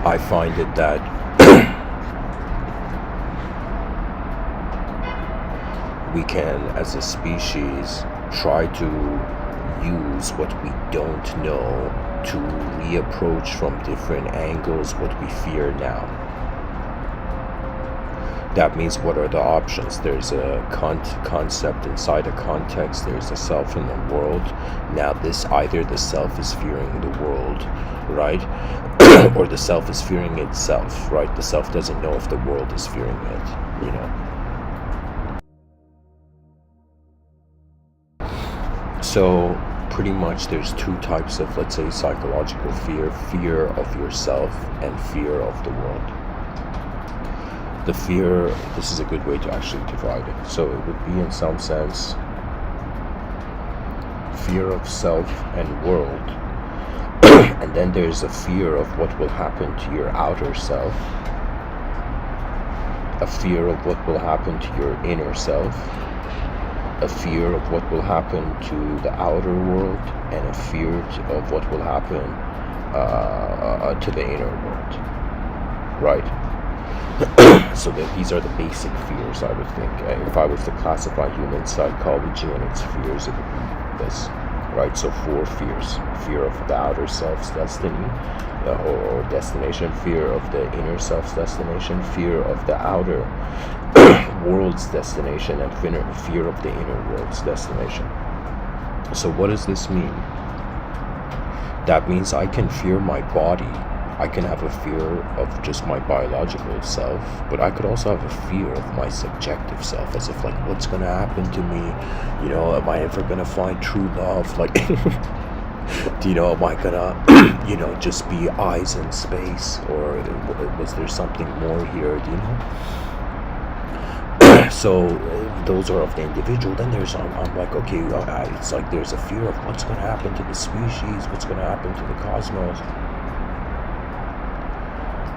S1: I find it that we can, as a species, try to use what we don't know to reapproach from different angles what we fear now. That means, what are the options? There's a concept inside a context, there's a self in the world. Now this, either the self is fearing the world, right? Or the self is fearing itself, right? The self doesn't know if the world is fearing it, you know? So pretty much there's two types of, let's say, psychological fear. Fear of yourself and fear of the world. The fear, this is a good way to actually divide it. So it would be, in some sense, fear of self and world. And then there's a fear of what will happen to your outer self. A fear of what will happen to your inner self. A fear of what will happen to the outer world, and a fear of what will happen to the inner world, right? So these are the basic fears, I would think. If I was to classify human psychology and its fears, it would be this, right? So 4 fears: fear of the outer self's destiny, or destination; fear of the inner self's destination; fear of the outer world's destination; and fear of the inner world's destination. So what does this mean? That means I can fear my body. I can have a fear of just my biological self, but I could also have a fear of my subjective self, as if, like, what's gonna happen to me? You know, am I ever gonna find true love? Like, do you know, am I gonna, you know, just be eyes in space, or was there something more here? Do you know? So those are of the individual. Then there's, I'm like, okay, it's like there's a fear of what's gonna happen to the species, what's gonna happen to the cosmos.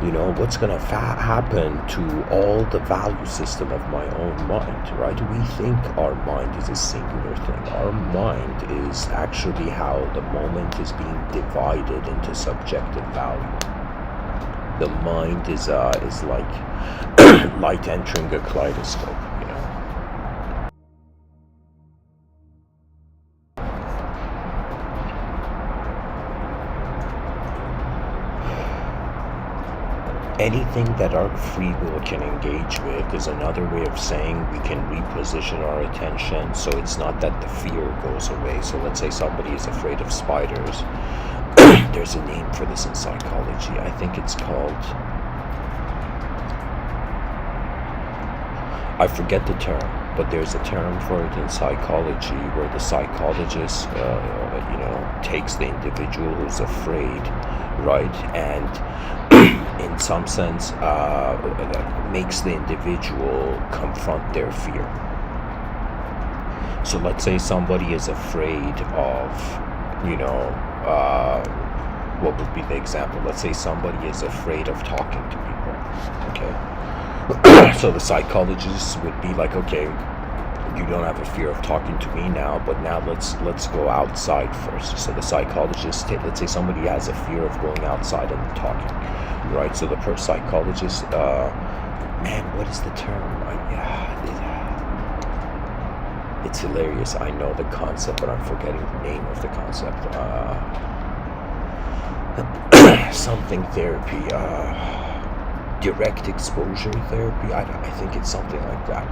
S1: You know, what's going to happen to all the value system of my own mind, right? We think our mind is a singular thing. Our mind is actually how the moment is being divided into subjective value. The mind is like light entering a kaleidoscope, you know. Anything that our free will can engage with is another way of saying we can reposition our attention, so it's not that the fear goes away. So let's say somebody is afraid of spiders. There's a name for this in psychology. I think it's called, I forget the term, but there's a term for it in psychology, where the psychologist, you know, takes the individual who's afraid, right, and in some sense makes the individual confront their fear. So let's say somebody is afraid of, you know, what would be the example? Let's say somebody is afraid of talking to people, okay? So the psychologist would be like, okay, you don't have a fear of talking to me now, but now let's go outside first. So the psychologist, let's say somebody has a fear of going outside and talking, right? So the psychologist, man, what is the term? It's hilarious. I know the concept, but I'm forgetting the name of the concept. Something therapy, direct exposure therapy. I think it's something like that.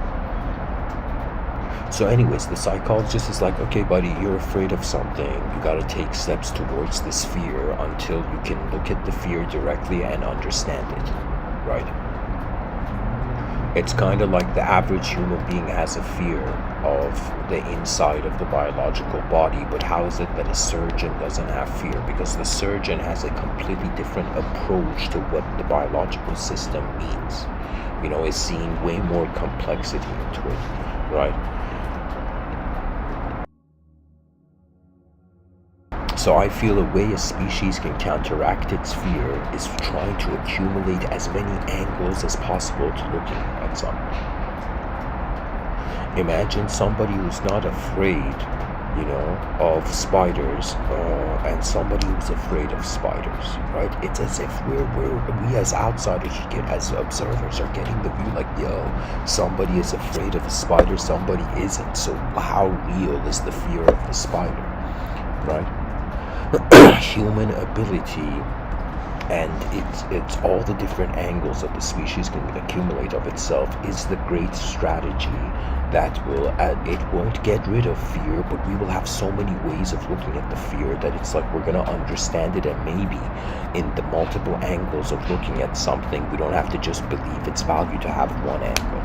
S1: So anyways, the psychologist is like, okay, buddy, you're afraid of something. You got to take steps towards this fear until you can look at the fear directly and understand it, right? It's kind of like the average human being has a fear of the inside of the biological body, but how is it that a surgeon doesn't have fear? Because the surgeon has a completely different approach to what the biological system means. You know, is seeing way more complexity into it, right? So I feel a way a species can counteract its fear is trying to accumulate as many angles as possible to looking at something. Imagine somebody who's not afraid of spiders, and somebody who's afraid of spiders, right? It's as if we as outsiders, as observers, are getting the view like, yo, somebody is afraid of a spider, somebody isn't. So how real is the fear of the spider, right? Human ability, and it's all the different angles that the species can accumulate of itself, is the great strategy that it won't get rid of fear, but we will have so many ways of looking at the fear that it's like we're going to understand it, and maybe in the multiple angles of looking at something, we don't have to just believe its value to have one angle,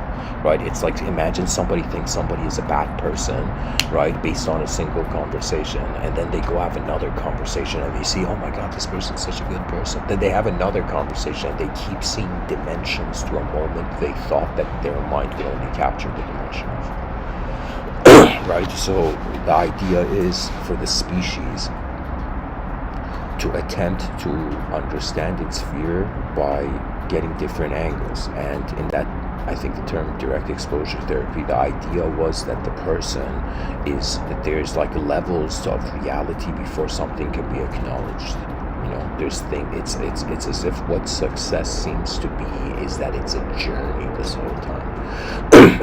S1: right? It's like, imagine somebody thinks somebody is a bad person, right, based on a single conversation, and then they go have another conversation and they see, oh my god, this person's such a good person. Then they have another conversation and they keep seeing dimensions to a moment they thought that their mind could only capture the dimension of. Right? So the idea is for the species to attempt to understand its fear by getting different angles. And in that, I think the term direct exposure therapy, the idea was that the person is that there's like levels of reality before something can be acknowledged. There's it's as if what success seems to be is that it's a journey this whole time.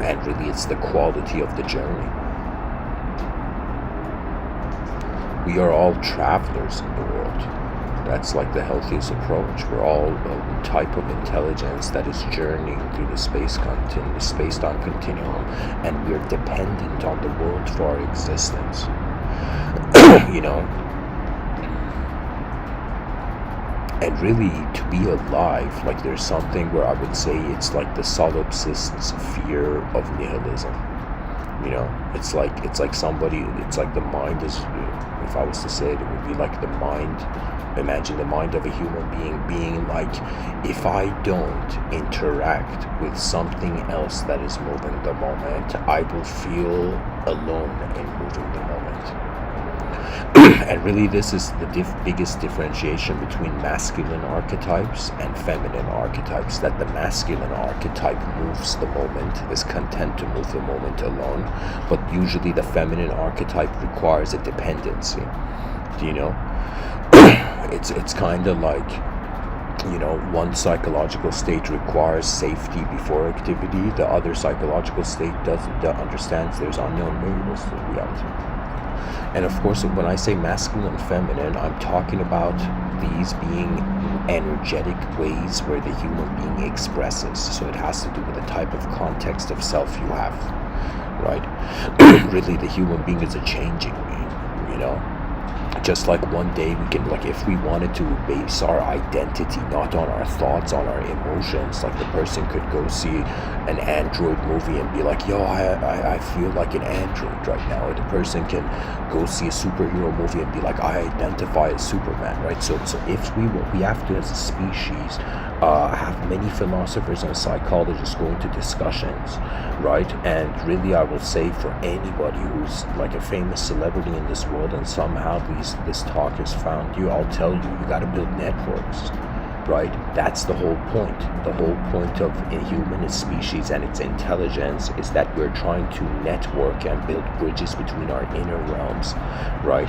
S1: And really it's the quality of the journey. We are all travelers in the world. That's like the healthiest approach. We're all a type of intelligence that is journeying through the space-time continuum, and we're dependent on the world for our existence. And really, to be alive, like there's something where I would say it's like the solipsist's fear of nihilism. It's like the mind is, if I was to say it, it would be like the mind. Imagine the mind of a human being like, if I don't interact with something else that is moving the moment, I will feel alone in moving the moment. And really this is the biggest differentiation between masculine archetypes and feminine archetypes, that the masculine archetype moves the moment, is content to move the moment alone, but usually the feminine archetype requires a dependency. It's kind of like, one psychological state requires safety before activity, the other psychological state understands there's unknown variables to reality. And of course, when I say masculine and feminine, I'm talking about these being energetic ways where the human being expresses. So it has to do with the type of context of self you have, right? Really, the human being is a changing being, Just like one day we can, like if we wanted to base our identity not on our thoughts, on our emotions, like the person could go see an android movie and be like, yo, I feel like an android right now. Or the person can go see a superhero movie and be like, I identify as Superman, right? So if we have to, as a species, have many philosophers and psychologists go into discussions, right? And really, I will say for anybody who's like a famous celebrity in this world and somehow this talk has found you, I'll tell you, you got to build networks, right? That's the whole point. The whole point of a human species and its intelligence is that we're trying to network and build bridges between our inner realms, right?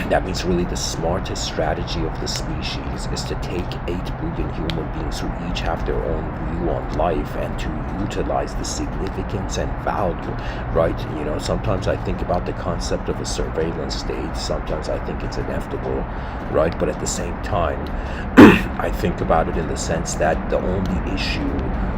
S1: That means really the smartest strategy of the species is to take 8 billion human beings who each have their own view on life and to utilize the significance and value, right? Sometimes I think about the concept of a surveillance state. Sometimes I think it's inevitable, right? But at the same time, I think about it in the sense that the only issue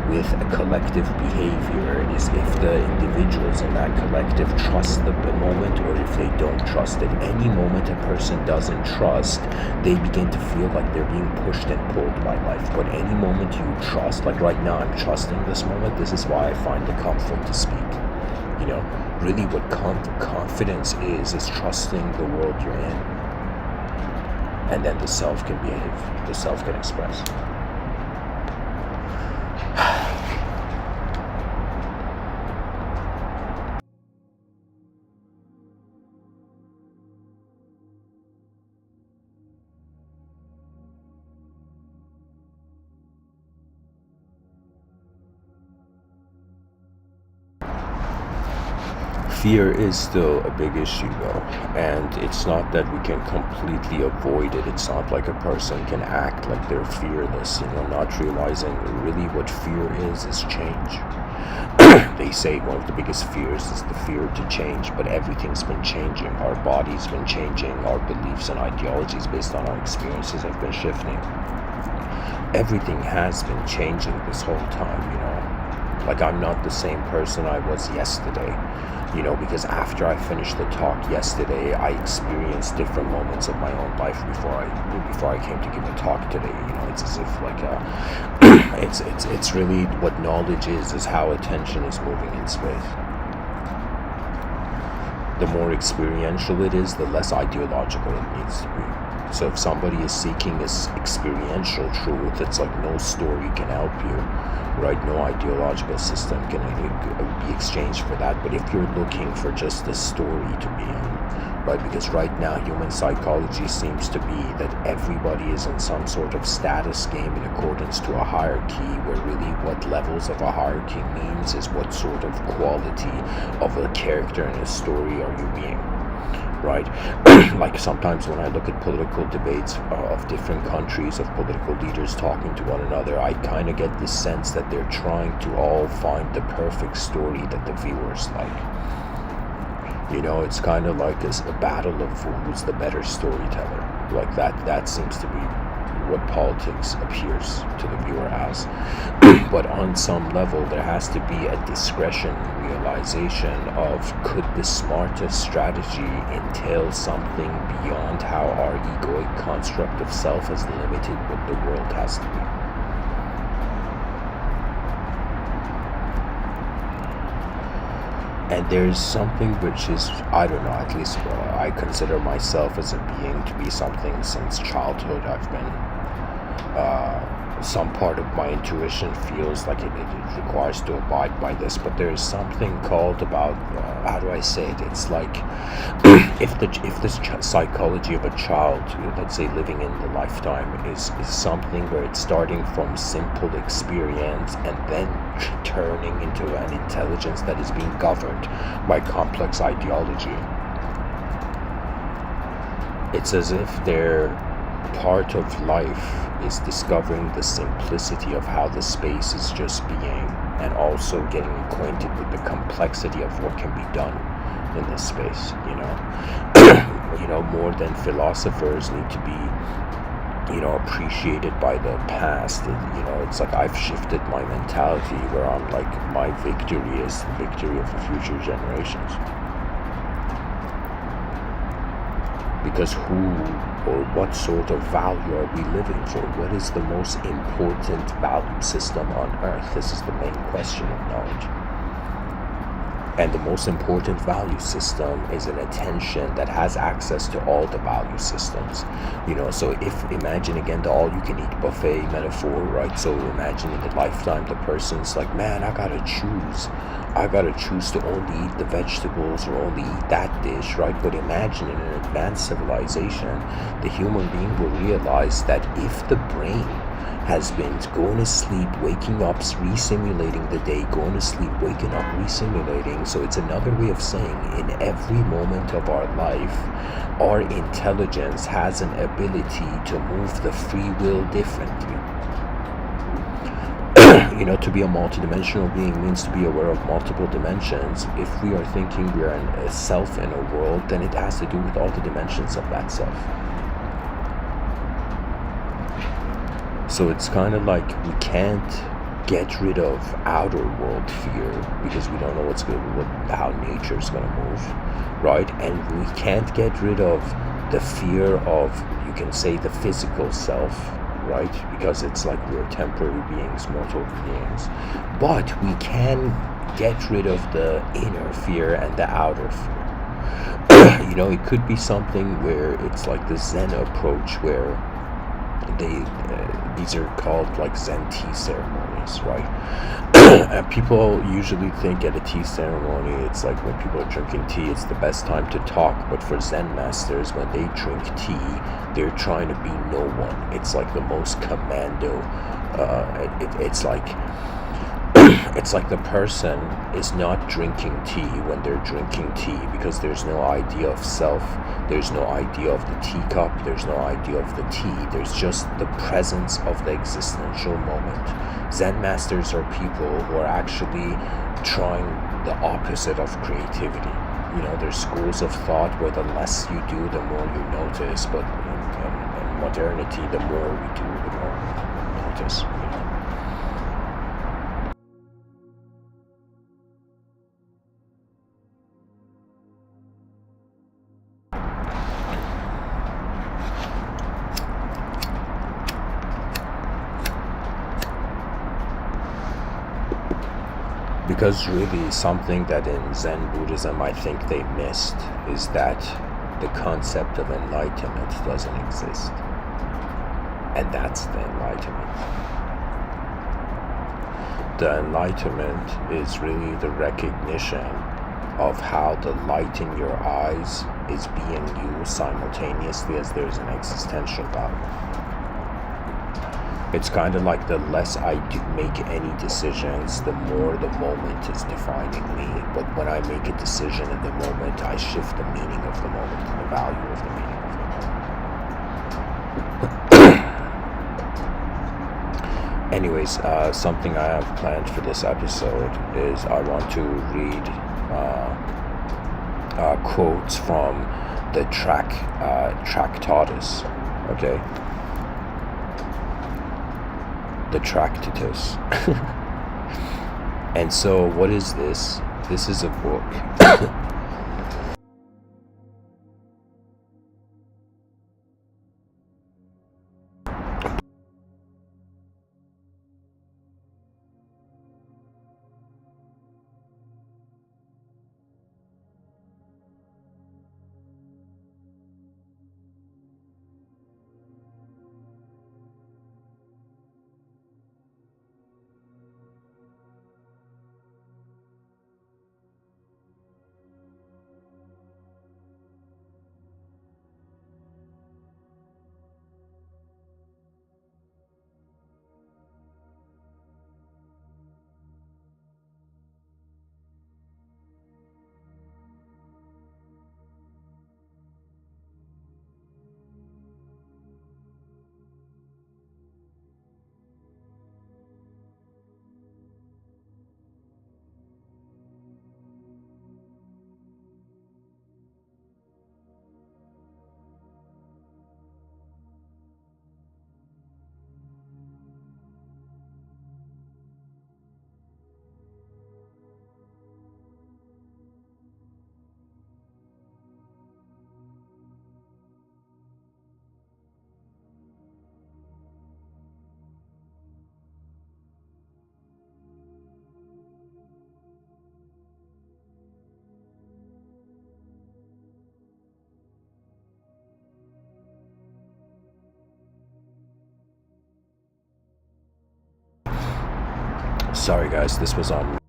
S1: with a collective behavior is if the individuals in that collective trust the moment or if they don't trust it. Any moment a person doesn't trust, they begin to feel like they're being pushed and pulled by life. But any moment you trust, like right now I'm trusting this moment, this is why I find the comfort to speak. Really what confidence is trusting the world you're in. And then the self can behave, the self can express. Fear is still a big issue though, and it's not that we can completely avoid it. It's not like a person can act like they're fearless, not realizing really what fear is change. They say one of the biggest fears is the fear to change, but everything's been changing. Our body's been changing, our beliefs and ideologies based on our experiences have been shifting. Everything has been changing this whole time, Like I'm not the same person I was yesterday, because after I finished the talk yesterday, I experienced different moments of my own life before I came to give a talk today. It's as if like it's really what knowledge is how attention is moving in space. The more experiential it is, the less ideological it needs to be. So if somebody is seeking this experiential truth, it's like no story can help you, right? No ideological system can be exchanged for that. But if you're looking for just a story to be in, right? Because right now human psychology seems to be that everybody is in some sort of status game in accordance to a hierarchy, where really what levels of a hierarchy means is what sort of quality of a character in a story are you being. Right? Like sometimes when I look at political debates of different countries, of political leaders talking to one another, I kind of get this sense that they're trying to all find the perfect story that the viewers like. It's kind of like a battle of who's the better storyteller. Like that seems to be what politics appears to the viewer as. But on some level, there has to be a discretion realization of, could the smartest strategy entail something beyond how our egoic construct of self has limited what the world has to be. And there's something which is, I don't know, at least I consider myself as a being to be something since childhood. I've been some part of my intuition feels like it requires to abide by this, but there is something called about how do I say it? It's like if the psychology of a child, let's say living in the lifetime, is something where it's starting from simple experience and then turning into an intelligence that is being governed by complex ideology. It's as if their part of life is discovering the simplicity of how the space is just being, and also getting acquainted with the complexity of what can be done in this space. More than philosophers need to be appreciated by the past. It's like I've shifted my mentality where I'm like, my victory is the victory of the future generations. Because who or what sort of value are we living for? What is the most important value system on earth? This is the main question of knowledge. And the most important value system is an attention that has access to all the value systems. So if imagine again the all-you-can-eat buffet metaphor, right? So imagine in the lifetime the person's like, man, I gotta choose to only eat the vegetables or only eat that dish, right? But imagine in an advanced civilization, the human being will realize that if the brain has been going to sleep, waking up, re-simulating the day, going to sleep, waking up, re-simulating. So it's another way of saying in every moment of our life, our intelligence has an ability to move the free will differently. To be a multidimensional being means to be aware of multiple dimensions. If we are thinking we are a self in a world, then it has to do with all the dimensions of that self. So it's kind of like we can't get rid of outer world fear because we don't know how nature's going to move, right? And we can't get rid of the fear of, you can say, the physical self, right? Because it's like we're temporary beings, mortal beings. But we can get rid of the inner fear and the outer fear. It could be something where it's like the Zen approach where these are called like Zen tea ceremonies, right? People usually think at a tea ceremony, it's like when people are drinking tea, it's the best time to talk. But for Zen masters, when they drink tea, they're trying to be no one. It's like the most commando. It's like it's like the person is not drinking tea when they're drinking tea, because there's no idea of self, there's no idea of the teacup, there's no idea of the tea, there's just the presence of the existential moment. Zen masters are people who are actually trying the opposite of creativity. You know, there's schools of thought where the less you do, the more you notice, but in modernity, the more we do, the more we notice, you know. Because really something that in Zen Buddhism I think they missed is that the concept of enlightenment doesn't exist. And that's the enlightenment. The enlightenment is really the recognition of how the light in your eyes is being used simultaneously as there's an existential value. It's kind of like the less I do make any decisions, the more the moment is defining me. But when I make a decision in the moment, I shift the meaning of the moment, the value of the meaning of the moment. Anyways, something I have planned for this episode is I want to read quotes from the Tractatus, okay? The Tractatus. And so what is this? This is a book. Sorry guys, this was on.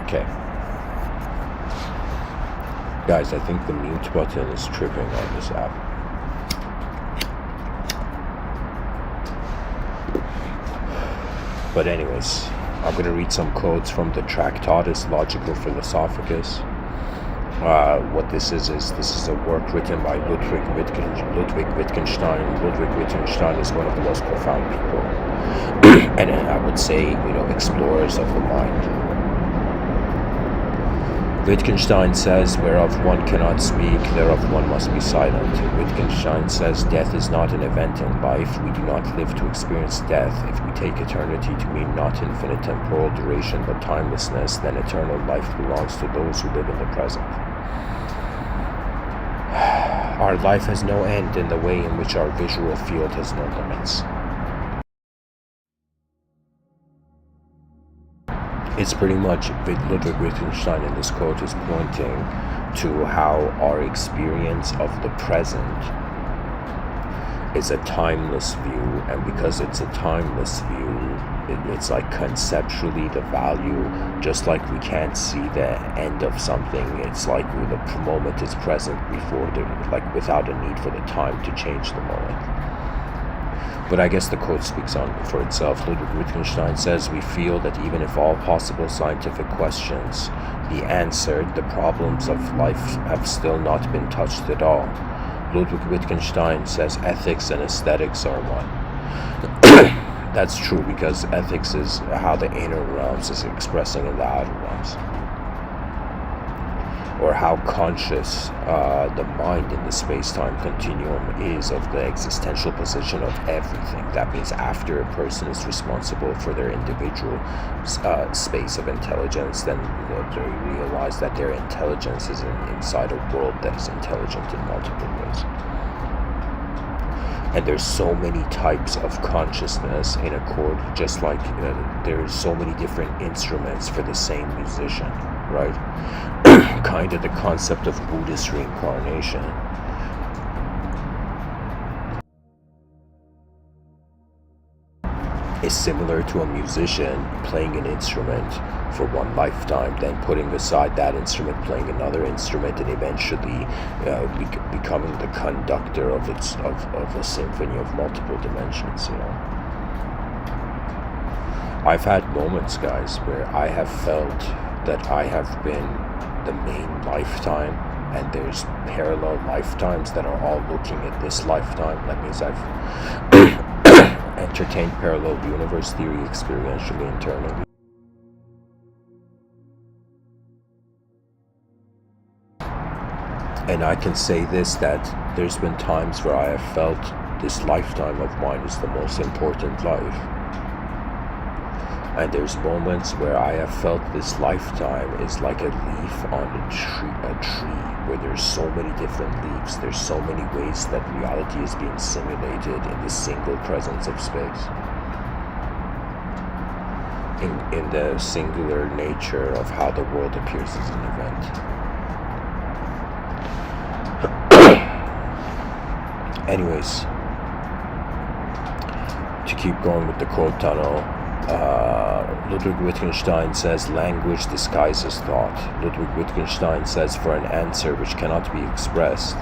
S1: Okay. Guys, I think the mute button is tripping on this app. But anyways, I'm going to read some quotes from the Tractatus Logico Philosophicus. What this is this is a work written by Ludwig Wittgenstein. Ludwig Wittgenstein is one of the most profound people, and I would say, explorers of the mind. Wittgenstein says, whereof one cannot speak, thereof one must be silent. Wittgenstein says, death is not an event in life. We do not live to experience death. If we take eternity to mean not infinite temporal duration, but timelessness, then eternal life belongs to those who live in the present. Our life has no end in the way in which our visual field has no limits. It's pretty much Ludwig Wittgenstein in this quote is pointing to how our experience of the present is a timeless view, and because it's a timeless view, it's like conceptually the value, just like we can't see the end of something, it's like the moment is present before like without a need for the time to change the moment. But I guess the quote speaks for itself. Ludwig Wittgenstein says, "We feel that even if all possible scientific questions be answered, the problems of life have still not been touched at all." Ludwig Wittgenstein says ethics and aesthetics are one. That's true, because ethics is how the inner realms is expressing in the outer realms, or how conscious the mind in the space-time continuum is of the existential position of everything. That means after a person is responsible for their individual space of intelligence, then they realize that their intelligence is inside a world that is intelligent in multiple ways. And there's so many types of consciousness in a chord, just like there's so many different instruments for the same musician, right? Kind of the concept of Buddhist reincarnation. Is similar to a musician playing an instrument for one lifetime, then putting aside that instrument, playing another instrument, and eventually becoming the conductor of a symphony of multiple dimensions. I've had moments, guys, where I have felt that I have been the main lifetime, and there's parallel lifetimes that are all looking at this lifetime. That means I've entertained parallel universe theory experientially, internally. And I can say this, that there's been times where I have felt this lifetime of mine is the most important life. And there's moments where I have felt this lifetime is like a leaf on a tree where there's so many different leaves, there's so many ways that reality is being simulated in the single presence of space. In the singular nature of how the world appears as an event. Anyways, to keep going with the quote tunnel, Ludwig Wittgenstein says language disguises thought. Ludwig Wittgenstein says for an answer which cannot be expressed,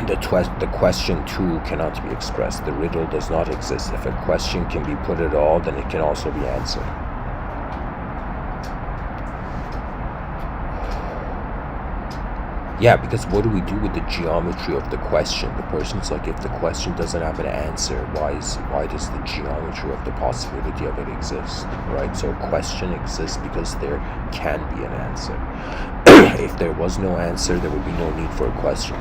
S1: the question too cannot be expressed. The riddle does not exist. If a question can be put at all, then it can also be answered. Yeah, because what do we do with the geometry of the question? The person's like, if the question doesn't have an answer, why does the geometry of the possibility of it exist, right? So a question exists because there can be an answer. If there was no answer, there would be no need for a question.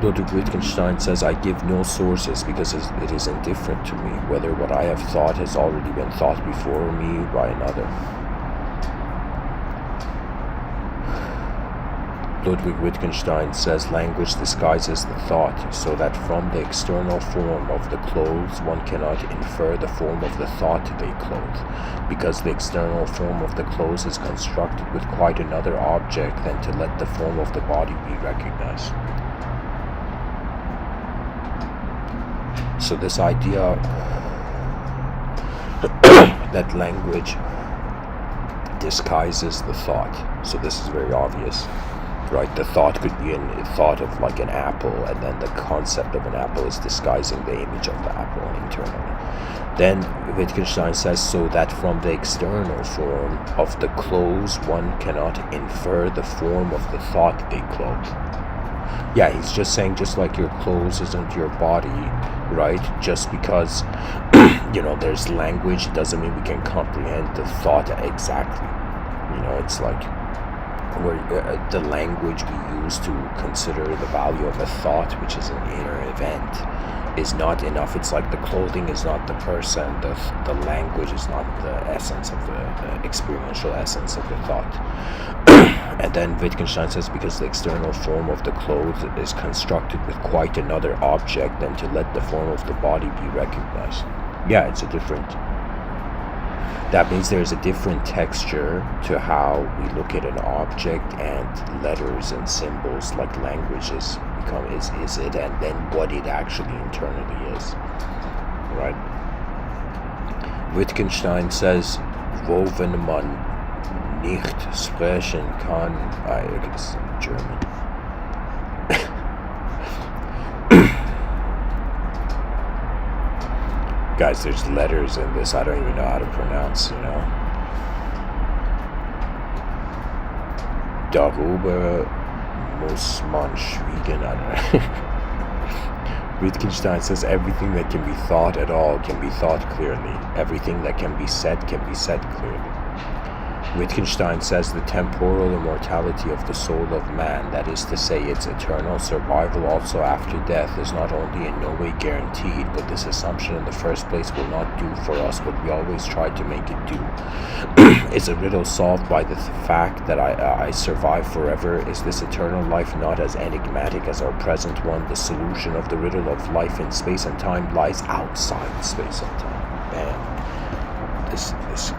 S1: Ludwig Wittgenstein says, I give no sources because it is indifferent to me whether what I have thought has already been thought before me by another. Ludwig Wittgenstein says language disguises the thought, so that from the external form of the clothes one cannot infer the form of the thought they clothe, because the external form of the clothes is constructed with quite another object than to let the form of the body be recognized. So this idea that language disguises the thought, so this is very obvious. Right, the thought could be a thought of like an apple, and then the concept of an apple is disguising the image of the apple internally. Then Wittgenstein says, so that from the external form of the clothes one cannot infer the form of the thought they clothe. Yeah, he's just saying, just like your clothes isn't your body, right? Just because, there's language, it doesn't mean we can comprehend the thought exactly. It's like, where the language we use to consider the value of a thought, which is an inner event, is not enough. It's like the clothing is not the person, the language is not the essence of the experiential essence of the thought. And then Wittgenstein says, because the external form of the clothes is constructed with quite another object than to let the form of the body be recognized. Yeah, it's a different That means there's a different texture to how we look at an object, and letters and symbols like languages become is it, and then what it actually internally is, right? Wittgenstein says, "Wo wenn man nicht sprechen kann," it's German. Guys, there's letters in this I don't even know how to pronounce, Darüber muss man schweigen. Wittgenstein says everything that can be thought at all can be thought clearly. Everything that can be said clearly. Wittgenstein says the temporal immortality of the soul of man, that is to say its eternal survival also after death, is not only in no way guaranteed, but this assumption in the first place will not do for us what we always try to make it do. Is a riddle solved by the fact that I survive forever? Is this eternal life not as enigmatic as our present one? The solution of the riddle of life in space and time lies outside space and time. Man,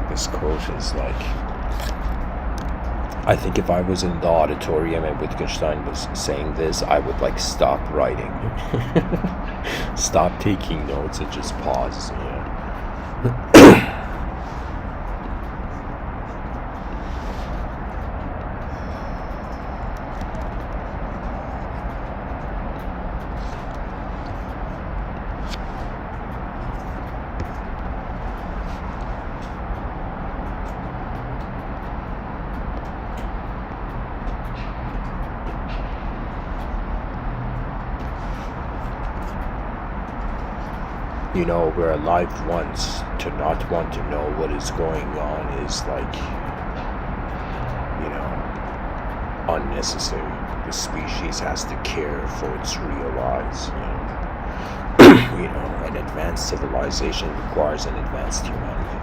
S1: this quote is like... I think if I was in the auditorium and Wittgenstein was saying this, I would stop writing, stop taking notes, and just pause. We're alive once. To not want to know what is going on is unnecessary. The species has to care for its real lives. An advanced civilization requires an advanced humanity.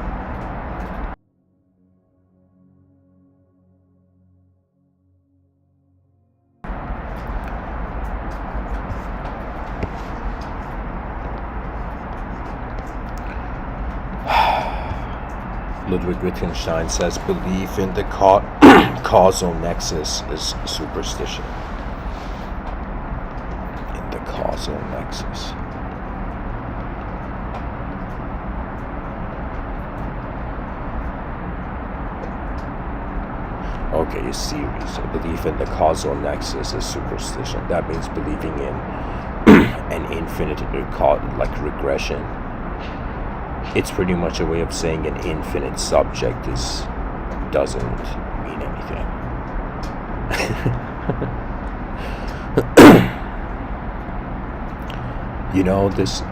S1: Ludwig Wittgenstein says belief in the causal nexus is superstition. In the causal nexus. Okay, a series. Belief in the causal nexus is superstition. That means believing in an infinite regression. It's pretty much a way of saying an infinite subject doesn't mean anything.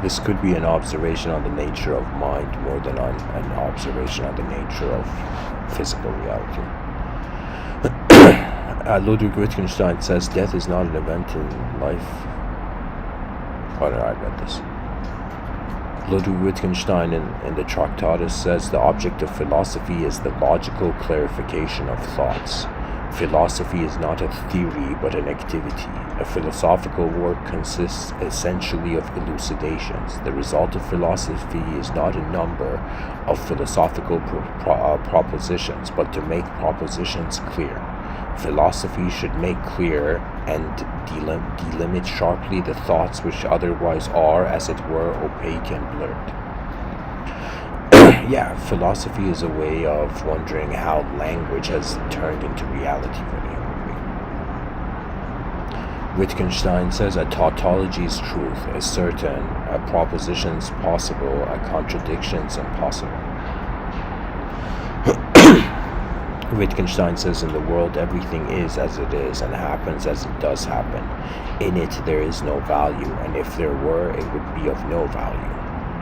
S1: This could be an observation on the nature of mind more than on an observation on the nature of physical reality. Ludwig Wittgenstein says death is not an event in life. Oh no, I read this. Ludwig Wittgenstein in the Tractatus says the object of philosophy is the logical clarification of thoughts. Philosophy is not a theory but an activity. A philosophical work consists essentially of elucidations. The result of philosophy is not a number of philosophical propositions, but to make propositions clear. Philosophy should make clear and delimit sharply the thoughts which otherwise are, as it were, opaque and blurred. Yeah, philosophy is a way of wondering how language has turned into reality for the human being. Wittgenstein says a tautology's truth is certain, a proposition's possible, a contradiction's impossible. Wittgenstein says in the world everything is as it is and happens as it does happen. In it there is no value, and if there were, it would be of no value.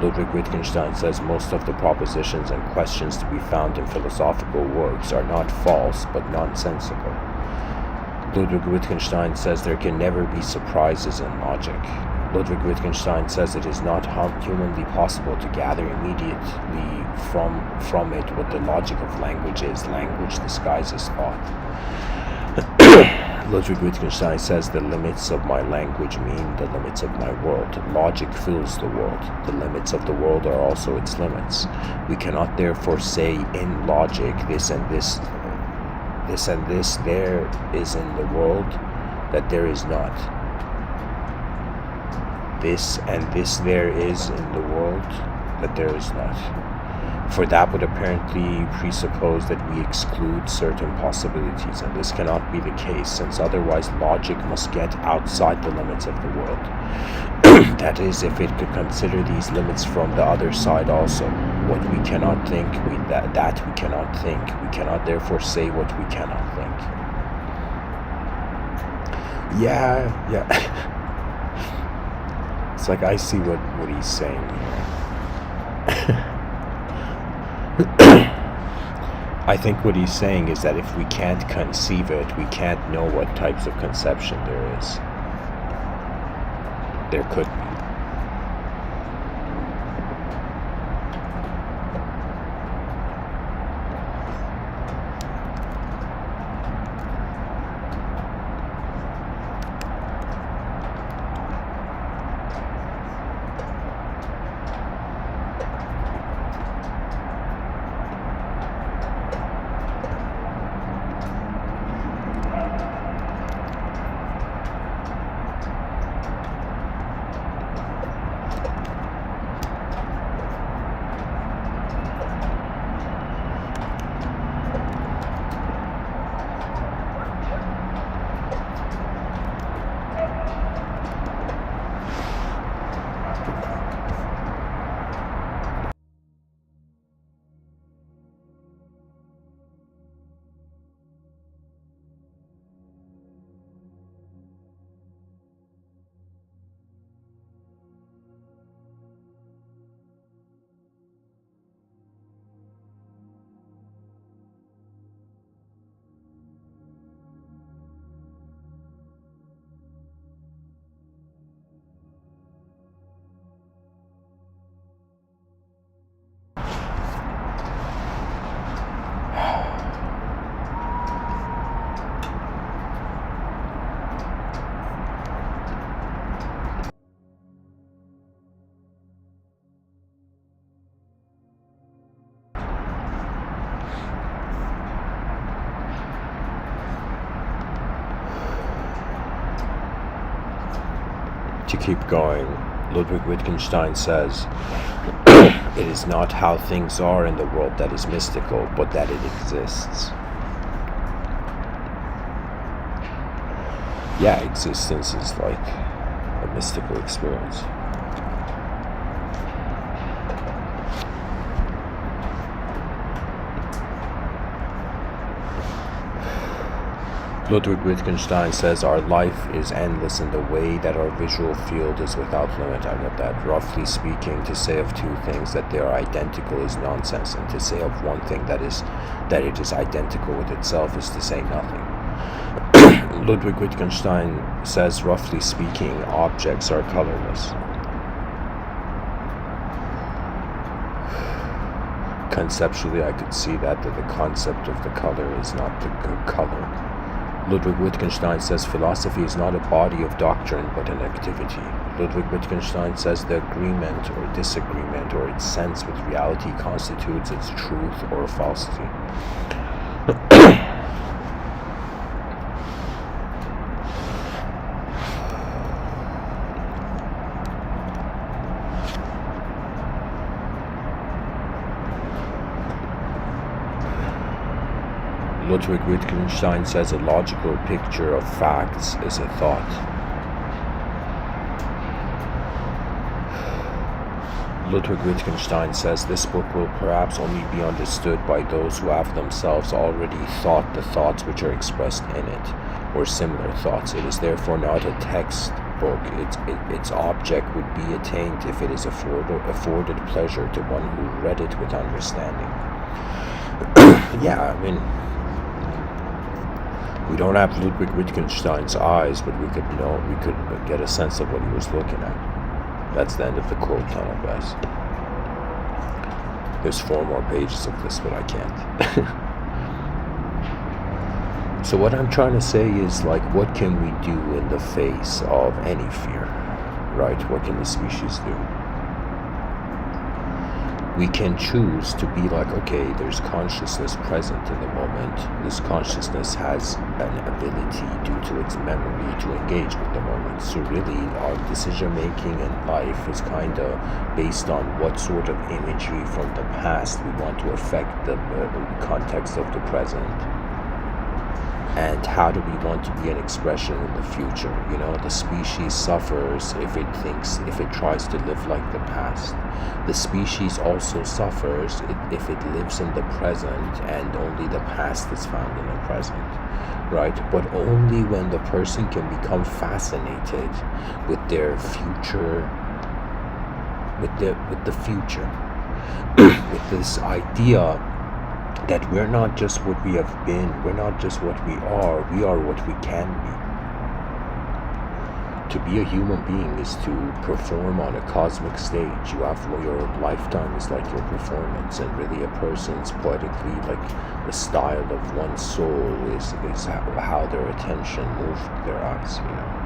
S1: Ludwig Wittgenstein says most of the propositions and questions to be found in philosophical works are not false but nonsensical. Ludwig Wittgenstein says there can never be surprises in logic. Ludwig Wittgenstein says it is not humanly possible to gather immediately from it what the logic of language is. Language disguises thought. Ludwig Wittgenstein says the limits of my language mean the limits of my world. Logic fills the world. The limits of the world are also its limits. We cannot therefore say in logic this and this there is in the world that there is not. This and this there is in the world that there is not. For that would apparently presuppose that we exclude certain possibilities, and this cannot be the case, since otherwise logic must get outside the limits of the world. That is, if it could consider these limits from the other side also. What we cannot think, that we cannot think. We cannot therefore say what we cannot think. Yeah. It's like I see what he's saying here. I think what he's saying is that if we can't conceive it, we can't know what types of conception there is. There could be. To keep going, Ludwig Wittgenstein says, it is not how things are in the world that is mystical, but that it exists. Yeah, existence is like a mystical experience. Ludwig Wittgenstein says our life is endless in the way that our visual field is without limit. I get that. Roughly speaking, to say of two things that they are identical is nonsense, and to say of one thing that it is identical with itself is to say nothing. Ludwig Wittgenstein says, roughly speaking, objects are colorless. Conceptually, I could see that the concept of the color is not the good color. Ludwig Wittgenstein says philosophy is not a body of doctrine but an activity. Ludwig Wittgenstein says the agreement or disagreement or its sense with reality constitutes its truth or falsity. Ludwig Wittgenstein says a logical picture of facts is a thought. Ludwig Wittgenstein says this book will perhaps only be understood by those who have themselves already thought the thoughts which are expressed in it, or similar thoughts. It is therefore not a textbook. Its object would be attained if it is afforded pleasure to one who read it with understanding. Yeah, I mean, we don't have Ludwig Wittgenstein's eyes, but we could get a sense of what he was looking at. That's the end of the quote tunnel, guys. There's 4 more pages of this, but I can't. So what I'm trying to say is, like, what can we do in the face of any fear, right? What can the species do? We can choose to be like, okay, there's consciousness present in the moment. This consciousness has an ability due to its memory to engage with the moment. So really, our decision making in life is kind of based on what sort of imagery from the past we want to affect the context of the present. And how do we want to be an expression in the future? You know, the species suffers if it tries to live like the past. The species also suffers if it lives in the present and only the past is found in the present, right? But only when the person can become fascinated with their future, with the future, with this idea that we're not just what we have been, we're not just what we are what we can be. To be a human being is to perform on a cosmic stage. Your lifetime is like your performance, and really a person's poetically, like the style of one's soul is how their attention moves their eyes, you know.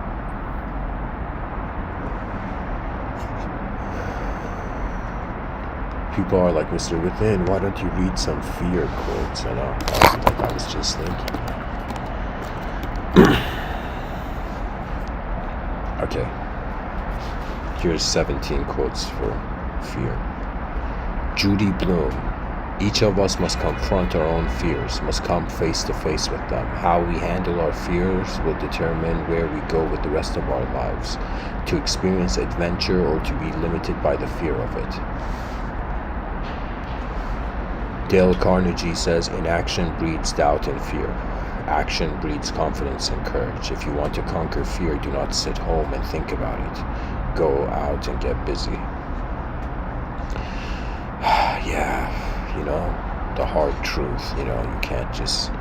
S1: People are like, Mr. Within, why don't you read some fear quotes? I know, I was just thinking. Okay, here's 17 quotes for fear. Judy Bloom, each of us must confront our own fears, must come face to face with them. How we handle our fears will determine where we go with the rest of our lives, to experience adventure or to be limited by the fear of it. Dale Carnegie says, inaction breeds doubt and fear. Action breeds confidence and courage. If you want to conquer fear, do not sit home and think about it. Go out and get busy. Yeah, you know, the hard truth, you know, you can't just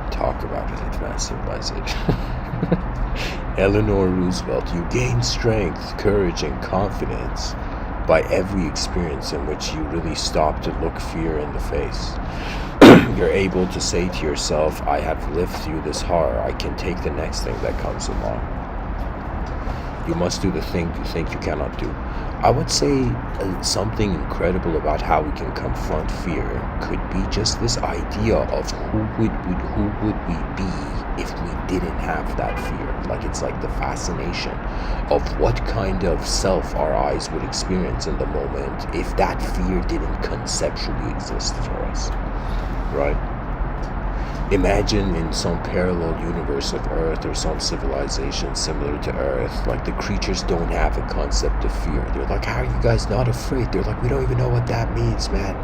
S1: talk about it in advanced civilization. Theodore Roosvelt, you gain strength, courage, and confidence by every experience in which you really stop to look fear in the face. You're able to say to yourself, I have lived through this horror, I can take the next thing that comes along. You must do the thing you think you cannot do. I would say something incredible about how we can confront fear could be just this idea of who would we be if we didn't have that fear. Like, it's like the fascination of what kind of self our eyes would experience in the moment if that fear didn't conceptually exist for us, right? Imagine in some parallel universe of Earth or some civilization similar to Earth, like the creatures don't have a concept of fear. They're like, how are you guys not afraid? They're like, we don't even know what that means, man.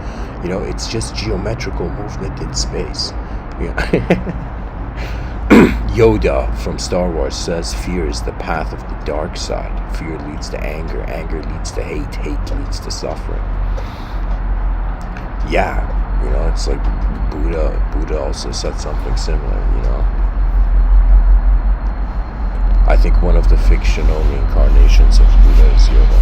S1: You know, it's just geometrical movement in space. Yeah. Yoda from Star Wars says fear is the path of the dark side. Fear leads to anger, anger leads to hate, hate leads to suffering. Yeah, you know, it's like Buddha also said something similar, you know. I think one of the fictional reincarnations of Buddha is Yoda.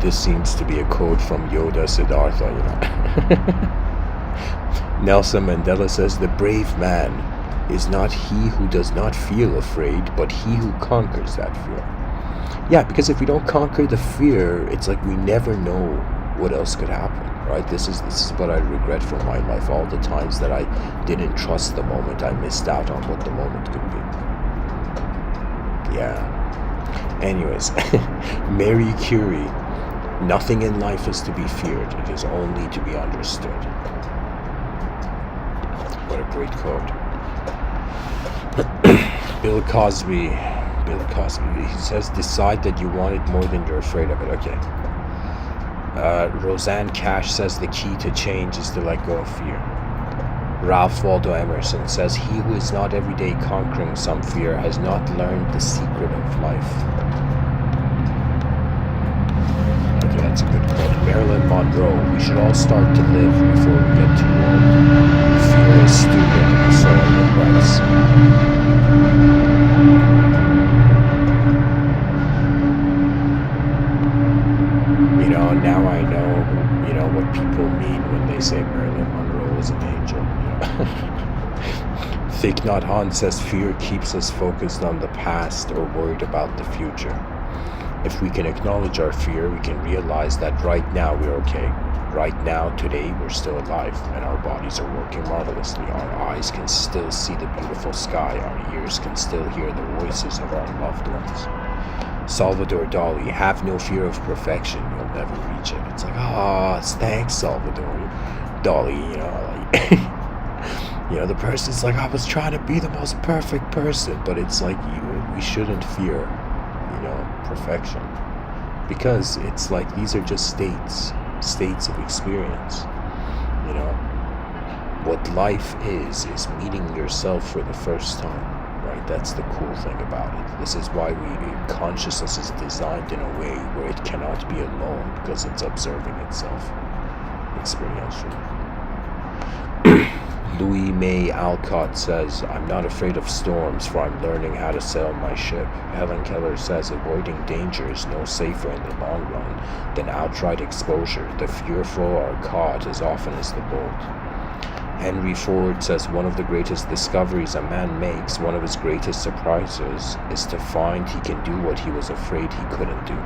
S1: This seems to be a quote from Yoda Siddhartha, you know. Nelson Mandela says, the brave man is not he who does not feel afraid, but he who conquers that fear. Yeah, because if we don't conquer the fear, it's like we never know what else could happen, right? This is what I regret from my life. All the times that I didn't trust the moment, I missed out on what the moment could be. Yeah. Anyways, Mary Curie, nothing in life is to be feared. It is only to be understood. What a great quote. Bill Cosby, he says, decide that you want it more than you're afraid of it. Okay. Roseanne Cash says the key to change is to let go of fear. Ralph Waldo Emerson says, he who is not every day conquering some fear has not learned the secret of life. Okay, that's a good quote. Marilyn Monroe, we should all start to live before we get too old. Fear is stupid, so it regrets. You Now I know, what people mean when they say Marilyn Monroe is an angel. Thich Nhat Hanh says fear keeps us focused on the past or worried about the future. If we can acknowledge our fear, we can realize that right now we're okay. Right now, today, we're still alive, and our bodies are working marvelously. Our eyes can still see the beautiful sky. Our ears can still hear the voices of our loved ones. Salvador Dali, have no fear of perfection. You'll never reach it. It's like, thanks, Salvador Dali, the person's like, I was trying to be the most perfect person, but it's like, we shouldn't fear, perfection, because it's like these are just states of experience. What life is meeting yourself for the first time, right? That's the cool thing about it. This is why consciousness is designed in a way where it cannot be alone, because it's observing itself experientially. Louis May Alcott says, I'm not afraid of storms, for I'm learning how to sail my ship. Helen Keller says, avoiding danger is no safer in the long run than outright exposure. The fearful are caught as often as the bold. Henry Ford says, one of the greatest discoveries a man makes, one of his greatest surprises, is to find he can do what he was afraid he couldn't do.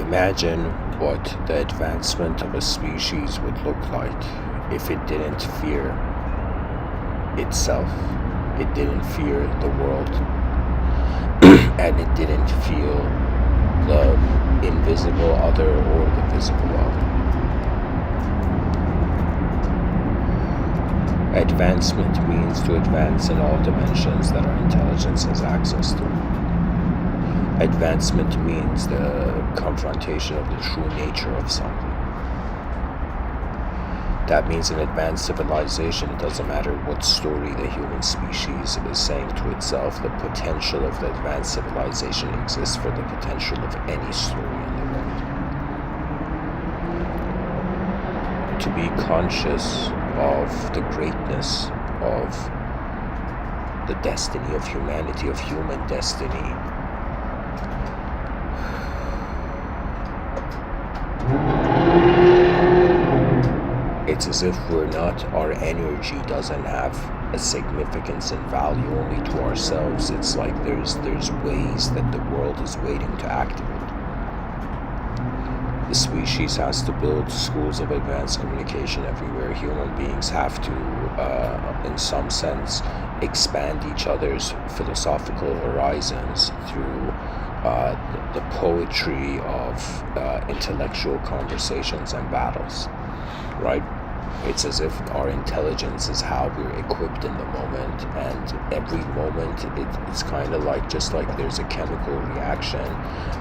S1: Imagine what the advancement of a species would look like if it didn't fear itself, it didn't fear the world, and it didn't feel the invisible other or the visible other. Advancement means to advance in all dimensions that our intelligence has access to. Advancement means the confrontation of the true nature of something. That means in advanced civilization, it doesn't matter what story the human species is saying to itself, the potential of the advanced civilization exists for the potential of any story in the world. To be conscious of the greatness of the destiny of humanity, of human destiny, it's as if our energy doesn't have a significance and value only to ourselves. It's like there's ways that the world is waiting to activate. The species has to build schools of advanced communication everywhere. Human beings have to, in some sense, expand each other's philosophical horizons through the poetry of intellectual conversations and battles, right? It's as if our intelligence is how we're equipped in the moment, and every moment it's kind of like just like there's a chemical reaction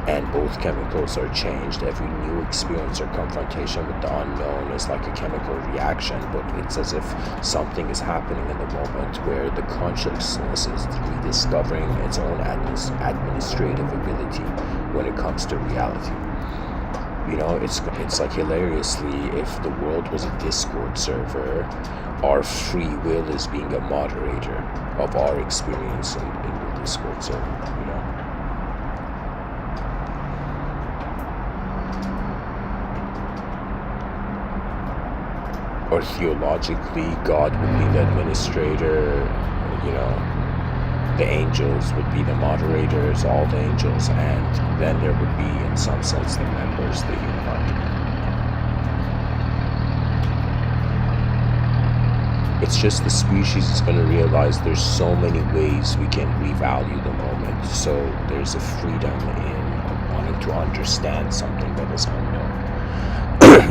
S1: and both chemicals are changed. Every new experience or confrontation with the unknown is like a chemical reaction, but it's as if something is happening in the moment where the consciousness is rediscovering its own administrative ability when it comes to reality. You know, it's like hilariously, if the world was a Discord server, our free will is being a moderator of our experience in the Discord server, you know. Or theologically, God would be the administrator, you know. The angels would be the moderators, all the angels, and then there would be, in some sense, the members, the human. It's just the species is going to realize there's so many ways we can revalue the moment. So there's a freedom in wanting to understand something that is unknown.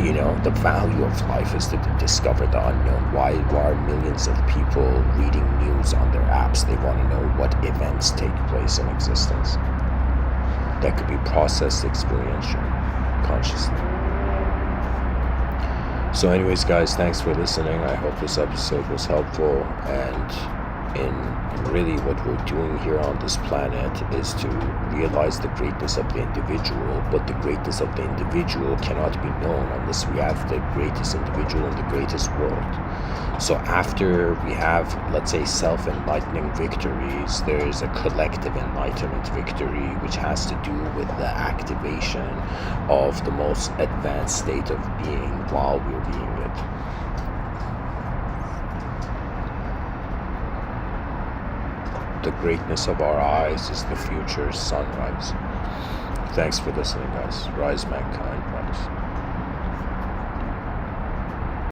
S1: You know, the value of life is to discover the unknown. Why are millions of people reading news on their apps? They want to know what events take place in existence. That could be processed experientially, consciously. So anyways, guys, thanks for listening. I hope this episode was helpful, and in really what we're doing here on this planet is to realize the greatness of the individual, but the greatness of the individual cannot be known unless we have the greatest individual in the greatest world. So after we have, let's say, self-enlightening victories, there's a collective enlightenment victory, which has to do with the activation of the most advanced state of being while we're being it. The greatness of our eyes is the future sunrise. Thanks for listening, guys. Rise, mankind.